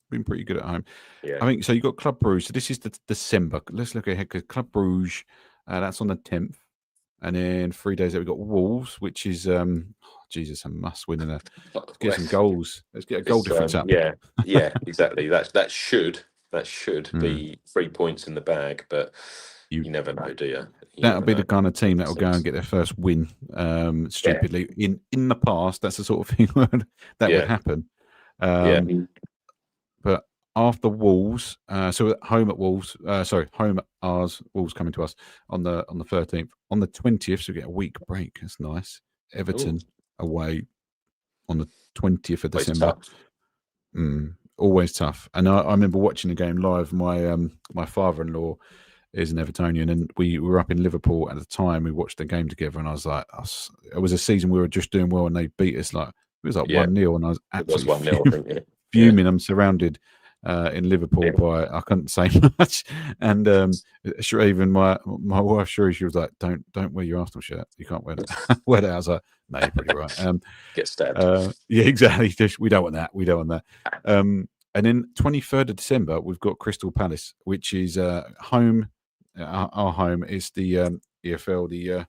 been pretty good at home. Yeah. I think so. You've got Club Brugge. So this is the December. Let's look ahead because Club Brugge, that's on the 10th, and then 3 days later we've got Wolves, which is Jesus, a must win and let's get some goals. Let's get a goal It's difference up. yeah, yeah, exactly. That should Mm. be 3 points in the bag, but You you never know, do you? You That'll never be the know. kind of team that will go and get their first win. Yeah, Stupidly, in the past, that's the sort of thing that would yeah, happen. yeah. But after Wolves, so at home at Wolves, home at ours, Wolves coming to us on the 13th. On the 20th, so we get a week break. That's nice. Oh, Everton away on the 20th of it's December. tough. Always tough. And I remember watching the game live. My father-in-law is an Evertonian, and we were up in Liverpool at the time. We watched the game together, and I was like, it was a season we were just doing well, and they beat us like it was like Yeah, 1-0, and I was it was absolutely 1-0, I think. Yeah, yeah, fuming. I'm surrounded in Liverpool yeah. by I couldn't say much, and sure, even my wife, sure, she was like, "Don't wear your Arsenal shirt. You can't wear that." Wear that. I was like, "No, you're pretty right." Get stabbed. Yeah, exactly. We don't want that. We don't want that. And then 23rd of December, we've got Crystal Palace, which is home. Our home is the EFL, the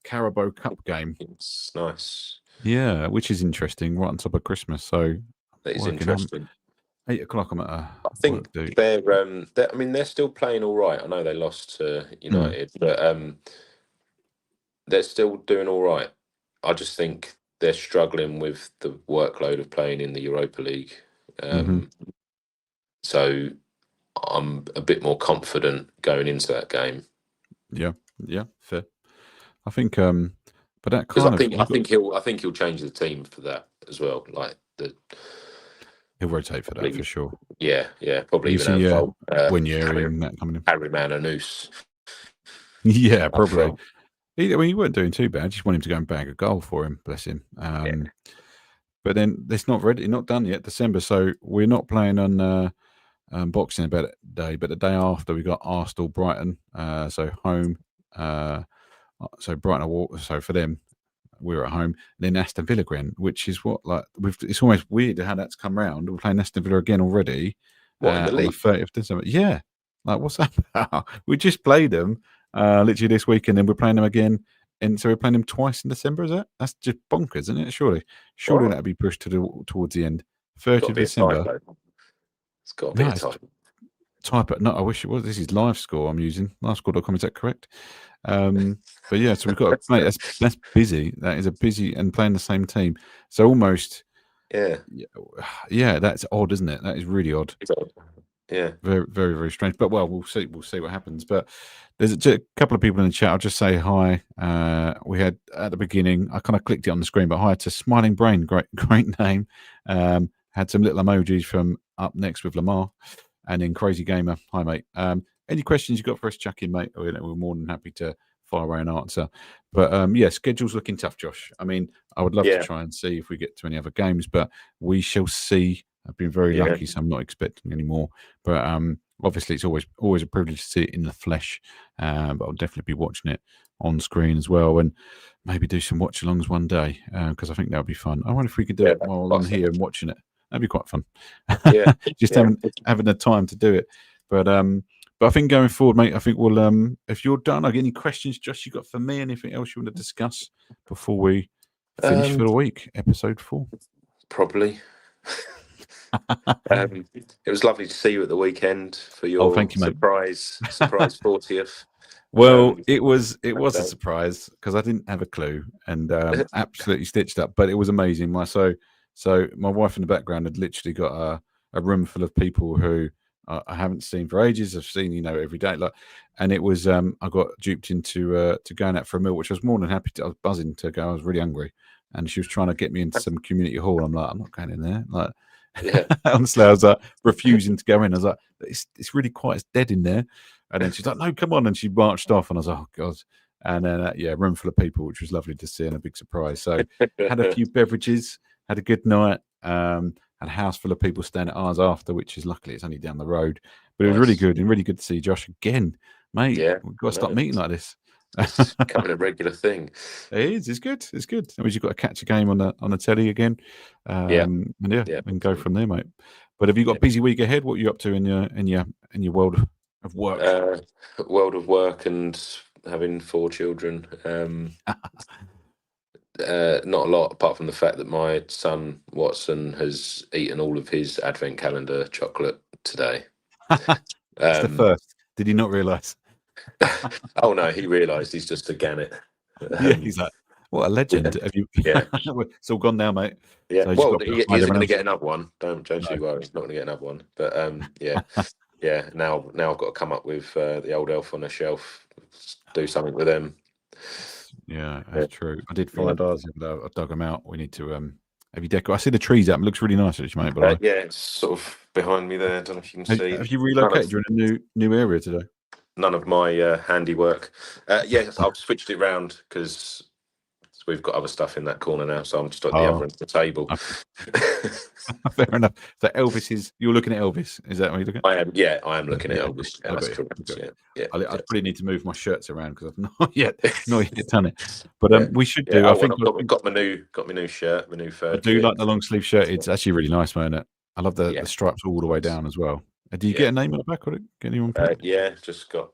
Carabao Cup game. It's nice. Yeah, which is interesting, right on top of Christmas. So That is working. I'm interesting. 8 o'clock. I'm at a I work think do. I mean, they're still playing all right. I know they lost to Mm. United, but they're still doing all right. I just think they're struggling with the workload of playing in the Europa League. So I'm a bit more confident going into that game. Yeah, fair. I think, but that Because kind of I think he'll change the team for that as well. Like he'll rotate for that for sure. Yeah, probably You even see, have Winieri and that coming in. Harry Mananous. Yeah, probably. I mean, he weren't doing too bad. Just want him to go and bag a goal for him, bless him. But then it's not ready, not done yet. December, so we're not playing on Boxing Day, but the day after we got Arsenal, Brighton. So home. So Brighton, so for them, we're at home. Then Aston Villa again, which is what it's almost weird how that's come round. We're playing Aston Villa again already. What, in the on the league? 30th of December? Yeah, like what's that about? We just played them literally this week, and then we're playing them again. And so we're playing them twice in December. Is that? That's just bonkers, isn't it? Surely Right. that'd be pushed towards the end. It's got 30th to of be a December. typo. It's got to be No, a it's typo. type it. No, I wish it was. This is live score I'm using. Livescore.com. Is that correct? But yeah, so we've got mate, that's busy. That is a busy and playing the same team. So almost yeah, that's odd, isn't it? That is really odd. Yeah. Very, very, very strange. But well, we'll see what happens. But there's a couple of people in the chat. I'll just say hi. We had at the beginning, I kind of clicked it on the screen, but hi to Smiling Brain, great name. Had some little emojis from Up Next with Lamar, and then Crazy Gamer. Hi, mate. Any questions you got for us, chuck in, mate? We're more than happy to fire away an answer. But yeah, schedule's looking tough, Josh. I mean, I would love to try and see if we get to any other games, but we shall see. I've been very lucky, so I'm not expecting any more. But obviously, it's always a privilege to see it in the flesh. But I'll definitely be watching it on screen as well, and maybe do some watch-alongs one day because I think that would be fun. I wonder if we could do it while I'm here and watching it. That'd be quite fun. Yeah, just having the time to do it. But I think going forward, mate, I think we'll if you're done, I get any questions, Josh, you got for me? Anything else you want to discuss before we finish for the week, episode 4? Probably. It was lovely to see you at the weekend for your thank you, mate. surprise 40th. Well, it was a surprise because I didn't have a clue and absolutely stitched up, but it was amazing. So my wife in the background had literally got a room full of people who I haven't seen for ages. I've seen every day, and it was I got duped into to going out for a meal, which I was more than happy to. I was buzzing to go. I was really hungry, and she was trying to get me into some community hall. I'm like, I'm not going in there. Like, honestly, I was refusing to go in. I was like, it's really quiet. It's dead in there. And then she's like, no, come on. And she marched off. And I was like, oh, God. And then, room full of people, which was lovely to see and a big surprise. So had a few beverages, had a good night, had a house full of people staying at ours after, which is luckily it's only down the road. But it was really good and really good to see Josh again. Mate, we've got to start meeting like this. It's becoming a regular thing. It is. It's good. It's good. That means you've got to catch a game on the telly again. And go from there, mate. But have you got a busy week ahead? What are you up to in your world of work? World of work and having 4 children. Not a lot, apart from the fact that my son Watson has eaten all of his advent calendar chocolate today. It's the first. Did he not realise? Oh no, he realised he's just a gannet. He's like, what a legend. Have you? It's all gone now, mate. Yeah, so well, he isn't going to get another one. Don't you worry, he's not going to get another one. But now I've got to come up with the old elf on the shelf, do something with them. Yeah, that's true. I did find ours. I dug them out. We need to have you decorated? I see the trees up. It looks really nice, actually, mate. But it's sort of behind me there. I don't know if you can see. Have you relocated? You're in a new area today. None of my handiwork. Yes, I've switched it round because we've got other stuff in that corner now, so I'm just at the other end of the table. Okay. Fair enough. So you're looking at Elvis. Is that what you're looking at? I am. Yeah, I am looking at Elvis. Yeah, that's correct. Yeah. I probably need to move my shirts around because I've not yet done it. But we should do. I think I've got my new shirt, my new fur. I do like the long sleeve shirt. It's actually really nice, man. I love the stripes all the way down as well. Do you get a name on the back? Or get anyone? Just got.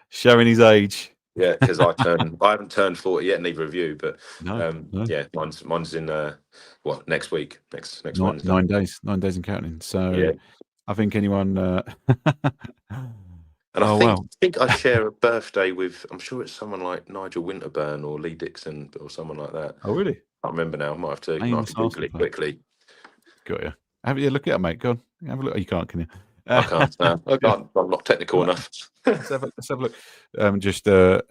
Showing his age. Yeah, because I haven't turned 40 yet, neither of you. But mine's in next week, next Wednesday. 9 days, 9 days and counting. So I think anyone. And I think I share a birthday with. I'm sure it's someone like Nigel Winterburn or Lee Dixon or someone like that. Oh really? can't remember now. Might have Famous to Google Arsenal it player. quickly. Got you. Have you look it up, mate? Go on. Have a look. Oh, you can't, can you? I can't. No, I Yeah. can't. I'm not technical enough. Let's have a look. Just Cherie's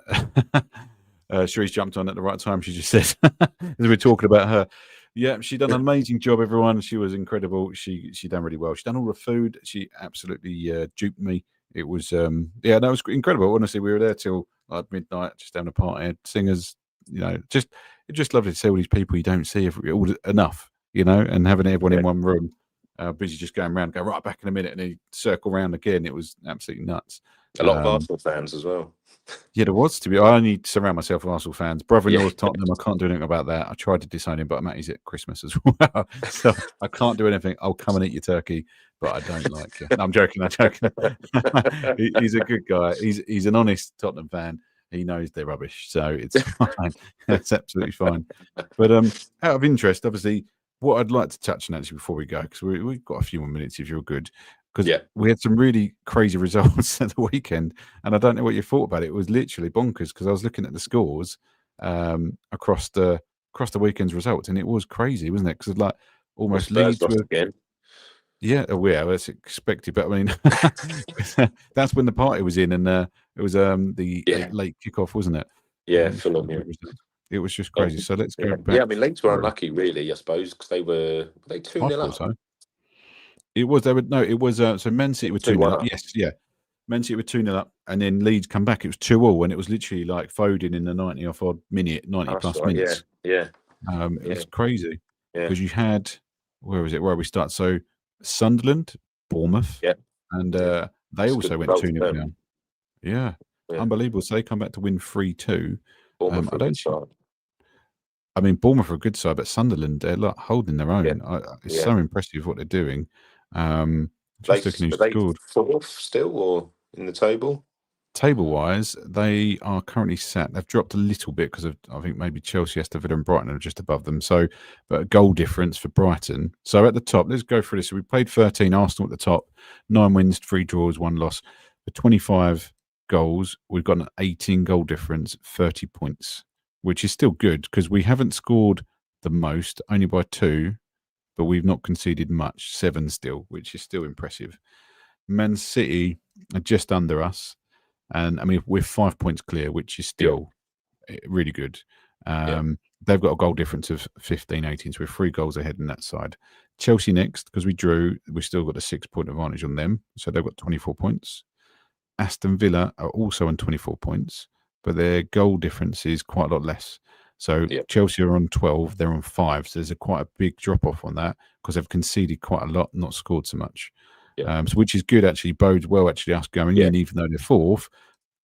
jumped on at the right time. She just said, as we were talking about her, yeah, she done an amazing job. Everyone, she was incredible. She done really well. She done all the food. She absolutely duped me. It was yeah, that was incredible. Honestly, we were there till like midnight, just having a party. Singers, it's just lovely to see all these people you don't see enough, and having everyone in one room. Busy just going around, go right back in a minute, and then circle around again. It was absolutely nuts. A lot of Arsenal fans as well. Yeah, there was to be. I only surround myself with Arsenal fans. Brother-in-law's Tottenham. I can't do anything about that. I tried to disown him, but Matty's at Christmas as well, so I can't do anything. I'll come and eat your turkey, but I don't like you. No, I'm joking. He's a good guy. He's an honest Tottenham fan. He knows they're rubbish, so it's fine. It's absolutely fine. But out of interest, obviously, what I'd like to touch on actually before we go, because we've got a few more minutes if you're good, because we had some really crazy results at the weekend, and I don't know what you thought about it. It was literally bonkers because I was looking at the scores across the weekend's results, and it was crazy, wasn't it? Because like almost Leeds were again. Yeah, that's expected, but I mean, that's when the party was in, and it was the late kickoff, wasn't it? Yeah, Fulham. It was just crazy. So let's go back. Yeah, I mean, Leeds were unlucky, really, I suppose, because they were 2-0 up. So. It was. It was. So Man City were 2-0 up. Yes, yeah. Man City were 2-0 up, and then Leeds come back. It was 2-2, and it was literally like Foden in the 90-odd odd minute, 90 plus minutes. Yeah. It was crazy because you had where was it? Where we start? So Sunderland, Bournemouth, and they also went 2-0 down. Yeah, unbelievable. So they come back to win 3-2. Bournemouth, I mean, Bournemouth are a good side, but Sunderland, they're like holding their own. It's so impressive what they're doing. Just looking who scored. Fourth still, or in the table? Table-wise, they are currently sat. They've dropped a little bit because of, I think, maybe Chelsea, Aston Villa, and Brighton are just above them. So, but a goal difference for Brighton. So at the top, let's go through this. So we played 13, Arsenal at the top, 9 wins, 3 draws, 1 loss. For 25 goals, we've got an 18 goal difference, 30 points, which is still good because we haven't scored the most, only by 2, but we've not conceded much, 7 still, which is still impressive. Man City are just under us, and I mean, we're 5 points clear, which is still really good. They've got a goal difference of 15, 18, so we're 3 goals ahead on that side. Chelsea next, because we drew, we've still got a 6-point advantage on them, so they've got 24 points. Aston Villa are also on 24 points, but their goal difference is quite a lot less. So Chelsea are on 12, they're on 5. So there's quite a big drop off on that because they've conceded quite a lot, not scored so much. So which is good, actually, bodes well, actually, us going in, even though they're 4th,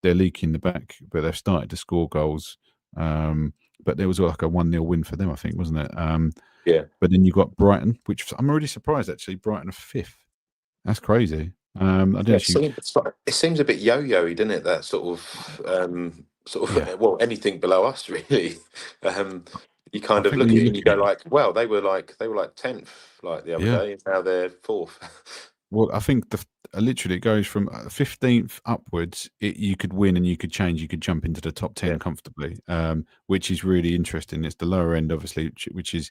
they're leaking the back, but they've started to score goals. But there was like a 1-0 win for them, I think, wasn't it? But then you got Brighton, which I'm really surprised, actually. Brighton are 5th. That's crazy. It seems a bit yo-yo-y, doesn't it? That sort of well, anything below us, really. You kind of look at it and you go like, well, they were like 10th like the other day, and now they're 4th. Well, I think literally it goes from 15th upwards. You could win and you could change. You could jump into the top 10 comfortably, which is really interesting. It's the lower end, obviously, which is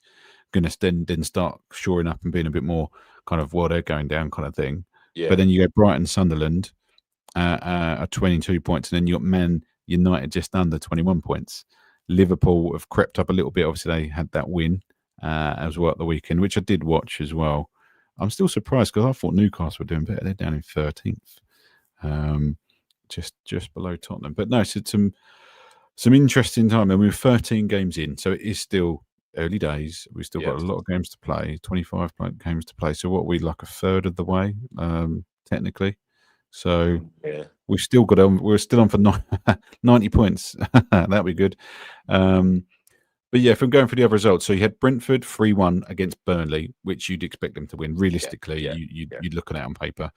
going to then start shoring up and being a bit more kind of, well, they're going down kind of thing. But then you go Brighton, Sunderland at 22 points, and then you got Man United just under 21 points. Liverpool have crept up a little bit. Obviously, they had that win as well at the weekend, which I did watch as well. I'm still surprised because I thought Newcastle were doing better. They're down in 13th, just below Tottenham. But no, so some interesting time. And we were 13 games in, so it is still early days. We've still got a lot of games to play, 25 games to play. So what are we, like a third of the way, technically? So we've still got on. We're still on for 90 points. That'd be good. But yeah, from going for the other results, so you had Brentford 3-1 against Burnley, which you'd expect them to win. Realistically, you'd look at it on paper.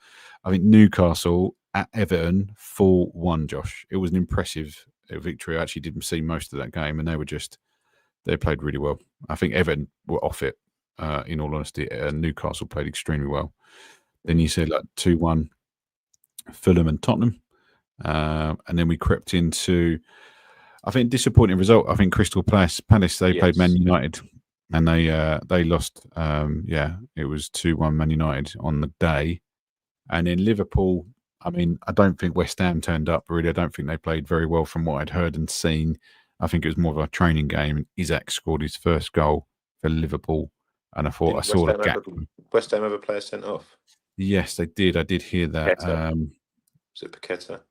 I think Newcastle at Everton 4-1. Josh, it was an impressive victory. I actually didn't see most of that game, and they played really well. I think Everton were off it. In all honesty, Newcastle played extremely well. Then you said like 2-1 Fulham and Tottenham, and then we crept into, I think, disappointing result. I think Crystal Palace they played Man United and they lost. It was 2-1 Man United on the day, and in Liverpool. I mean, I don't think West Ham turned up. Really, I don't think they played very well from what I'd heard and seen. I think it was more of a training game. And Isaac scored his first goal for Liverpool, and I thought I saw the gap. West Ham have a player sent off? Yes, they did. I did hear that. Was it Paqueta?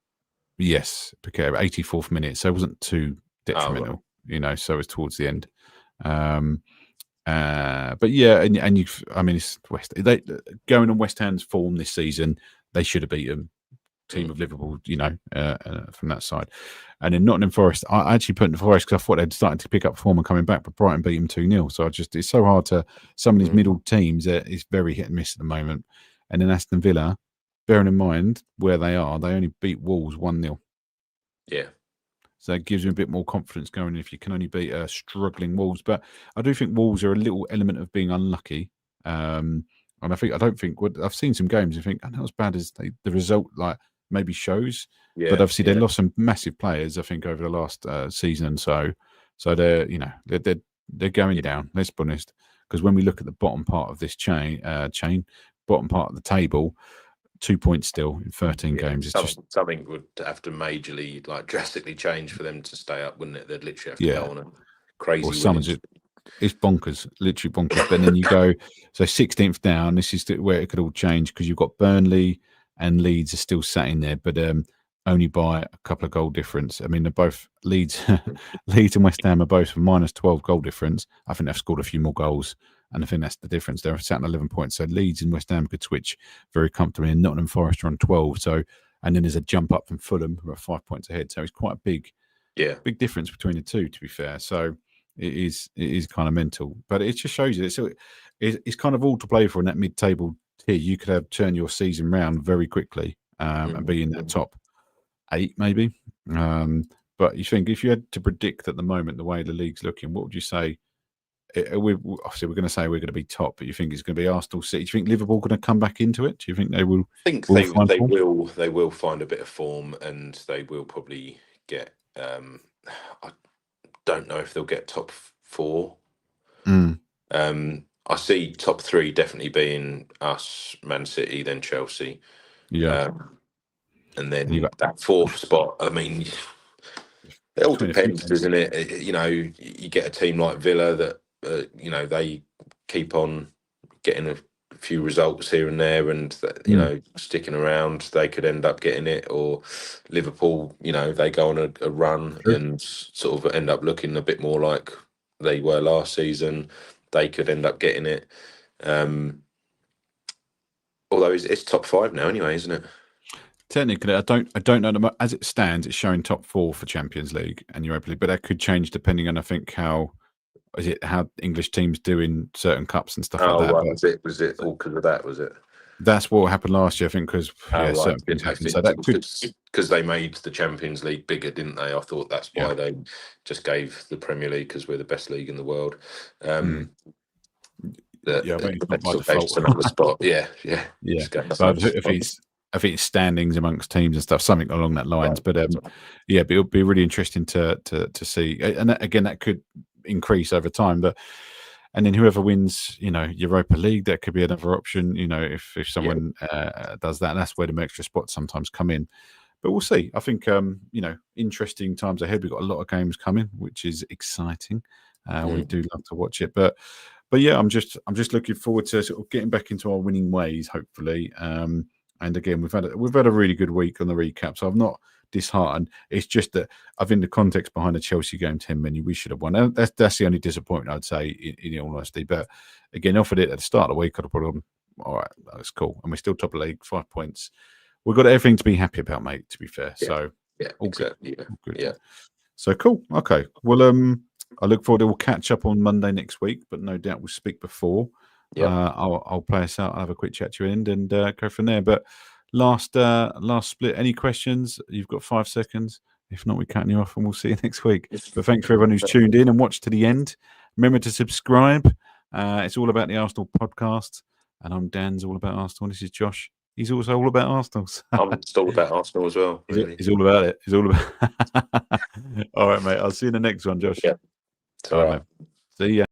Yes, Paqueta, 84th minute. So it wasn't too detrimental, so it was towards the end. But yeah, and it's they going on West Ham's form this season. They should have beaten team of Liverpool, from that side. And in Nottingham Forest, I actually put in Forest because I thought they'd started to pick up form and coming back, but Brighton beat them 2-0. So it's so hard to some of these middle teams. It's very hit and miss at the moment. And then Aston Villa, bearing in mind where they are, they only beat Wolves 1-0. Yeah. So it gives you a bit more confidence going if you can only beat struggling Wolves. But I do think Wolves are a little element of being unlucky. And I don't think I've seen some games. I think not as bad as the result maybe shows. Yeah, but obviously they lost some massive players. I think over the last season and so they're they're going down. Let's be honest, because when we look at the bottom part of this bottom part of the table. 2 points still in 13 games. It's something would have to majorly, drastically change for them to stay up, wouldn't it? They'd literally have to go on a crazy win. It's bonkers, literally bonkers. But then you go, so 16th down, this is where it could all change because you've got Burnley and Leeds are still sat in there, but only by a couple of goal difference. I mean, they're both Leeds and West Ham are both minus 12 goal difference. I think they've scored a few more goals. And I think that's the difference. They're sat on 11 points. So Leeds and West Ham could switch very comfortably. And Nottingham Forest are on 12. So, and then there's a jump up from Fulham, who are 5 points ahead. So it's quite a big difference between the two, to be fair. So it is kind of mental. But it just shows you it's kind of all to play for in that mid-table tier. You could have turn your season round very quickly and be in that top 8, maybe. But you think if you had to predict at the moment the way the league's looking, what would you say? Obviously, we're going to say we're going to be top, but you think it's going to be Arsenal, City? Do you think Liverpool going to come back into it? Do you think they will? I think they will find a bit of form, and they will probably get. I don't know if they'll get top 4. I see top 3 definitely being us, Man City, then Chelsea. Yeah, and then that 4th spot. I mean. It all depends, doesn't it? You get a team like Villa that, they keep on getting a few results here and there and, sticking around. They could end up getting it. Or Liverpool, they go on a run and sort of end up looking a bit more like they were last season. They could end up getting it. Although it's top 5 now anyway, isn't it? Technically, I don't know. As it stands, it's showing top 4 for Champions League and Europa League, but that could change depending on, I think, how English teams do in certain cups and stuff like that. Right. Was it all because of that? Was it? That's what happened last year, I think, because certain things happened. So that could because they made the Champions League bigger, didn't they? I thought that's why they just gave the Premier League because we're the best league in the world. By default. Another spot. Yeah. So if it's standings amongst teams and stuff, something along that lines. Right. But but it'll be really interesting to see. And again, that could increase over time. And then whoever wins, Europa League, that could be another option. If someone does that, and that's where the extra spots sometimes come in. But we'll see. I think interesting times ahead. We've got a lot of games coming, which is exciting. We do love to watch it, but yeah, I'm just looking forward to sort of getting back into our winning ways, hopefully. And again, we've had a really good week on the recap, so I'm not disheartened. It's just that I think the context behind the Chelsea game 10 menu, we should have won. And that's the only disappointment I'd say, in all honesty. But again, offered it at the start of the week, I'd have put on, all right, that's cool. And we're still top of the league, 5 points. We've got everything to be happy about, mate, to be fair. So all good. Yeah. So cool. Okay. Well, I look forward to we'll catch up on Monday next week, but no doubt we'll speak before. I'll play us out. I'll have a quick chat to your end and go from there. But last split, any questions? You've got 5 seconds. If not, we're cutting you off and we'll see you next week. But thanks for everyone who's tuned in and watched to the end. Remember to subscribe. It's all about the Arsenal podcast. And I'm Dan's all about Arsenal. This is Josh. He's also all about Arsenal. I'm all about Arsenal as well. Really. He's all about it. He's all about All right, mate. I'll see you in the next one, Josh. Yeah. All right, mate. See ya.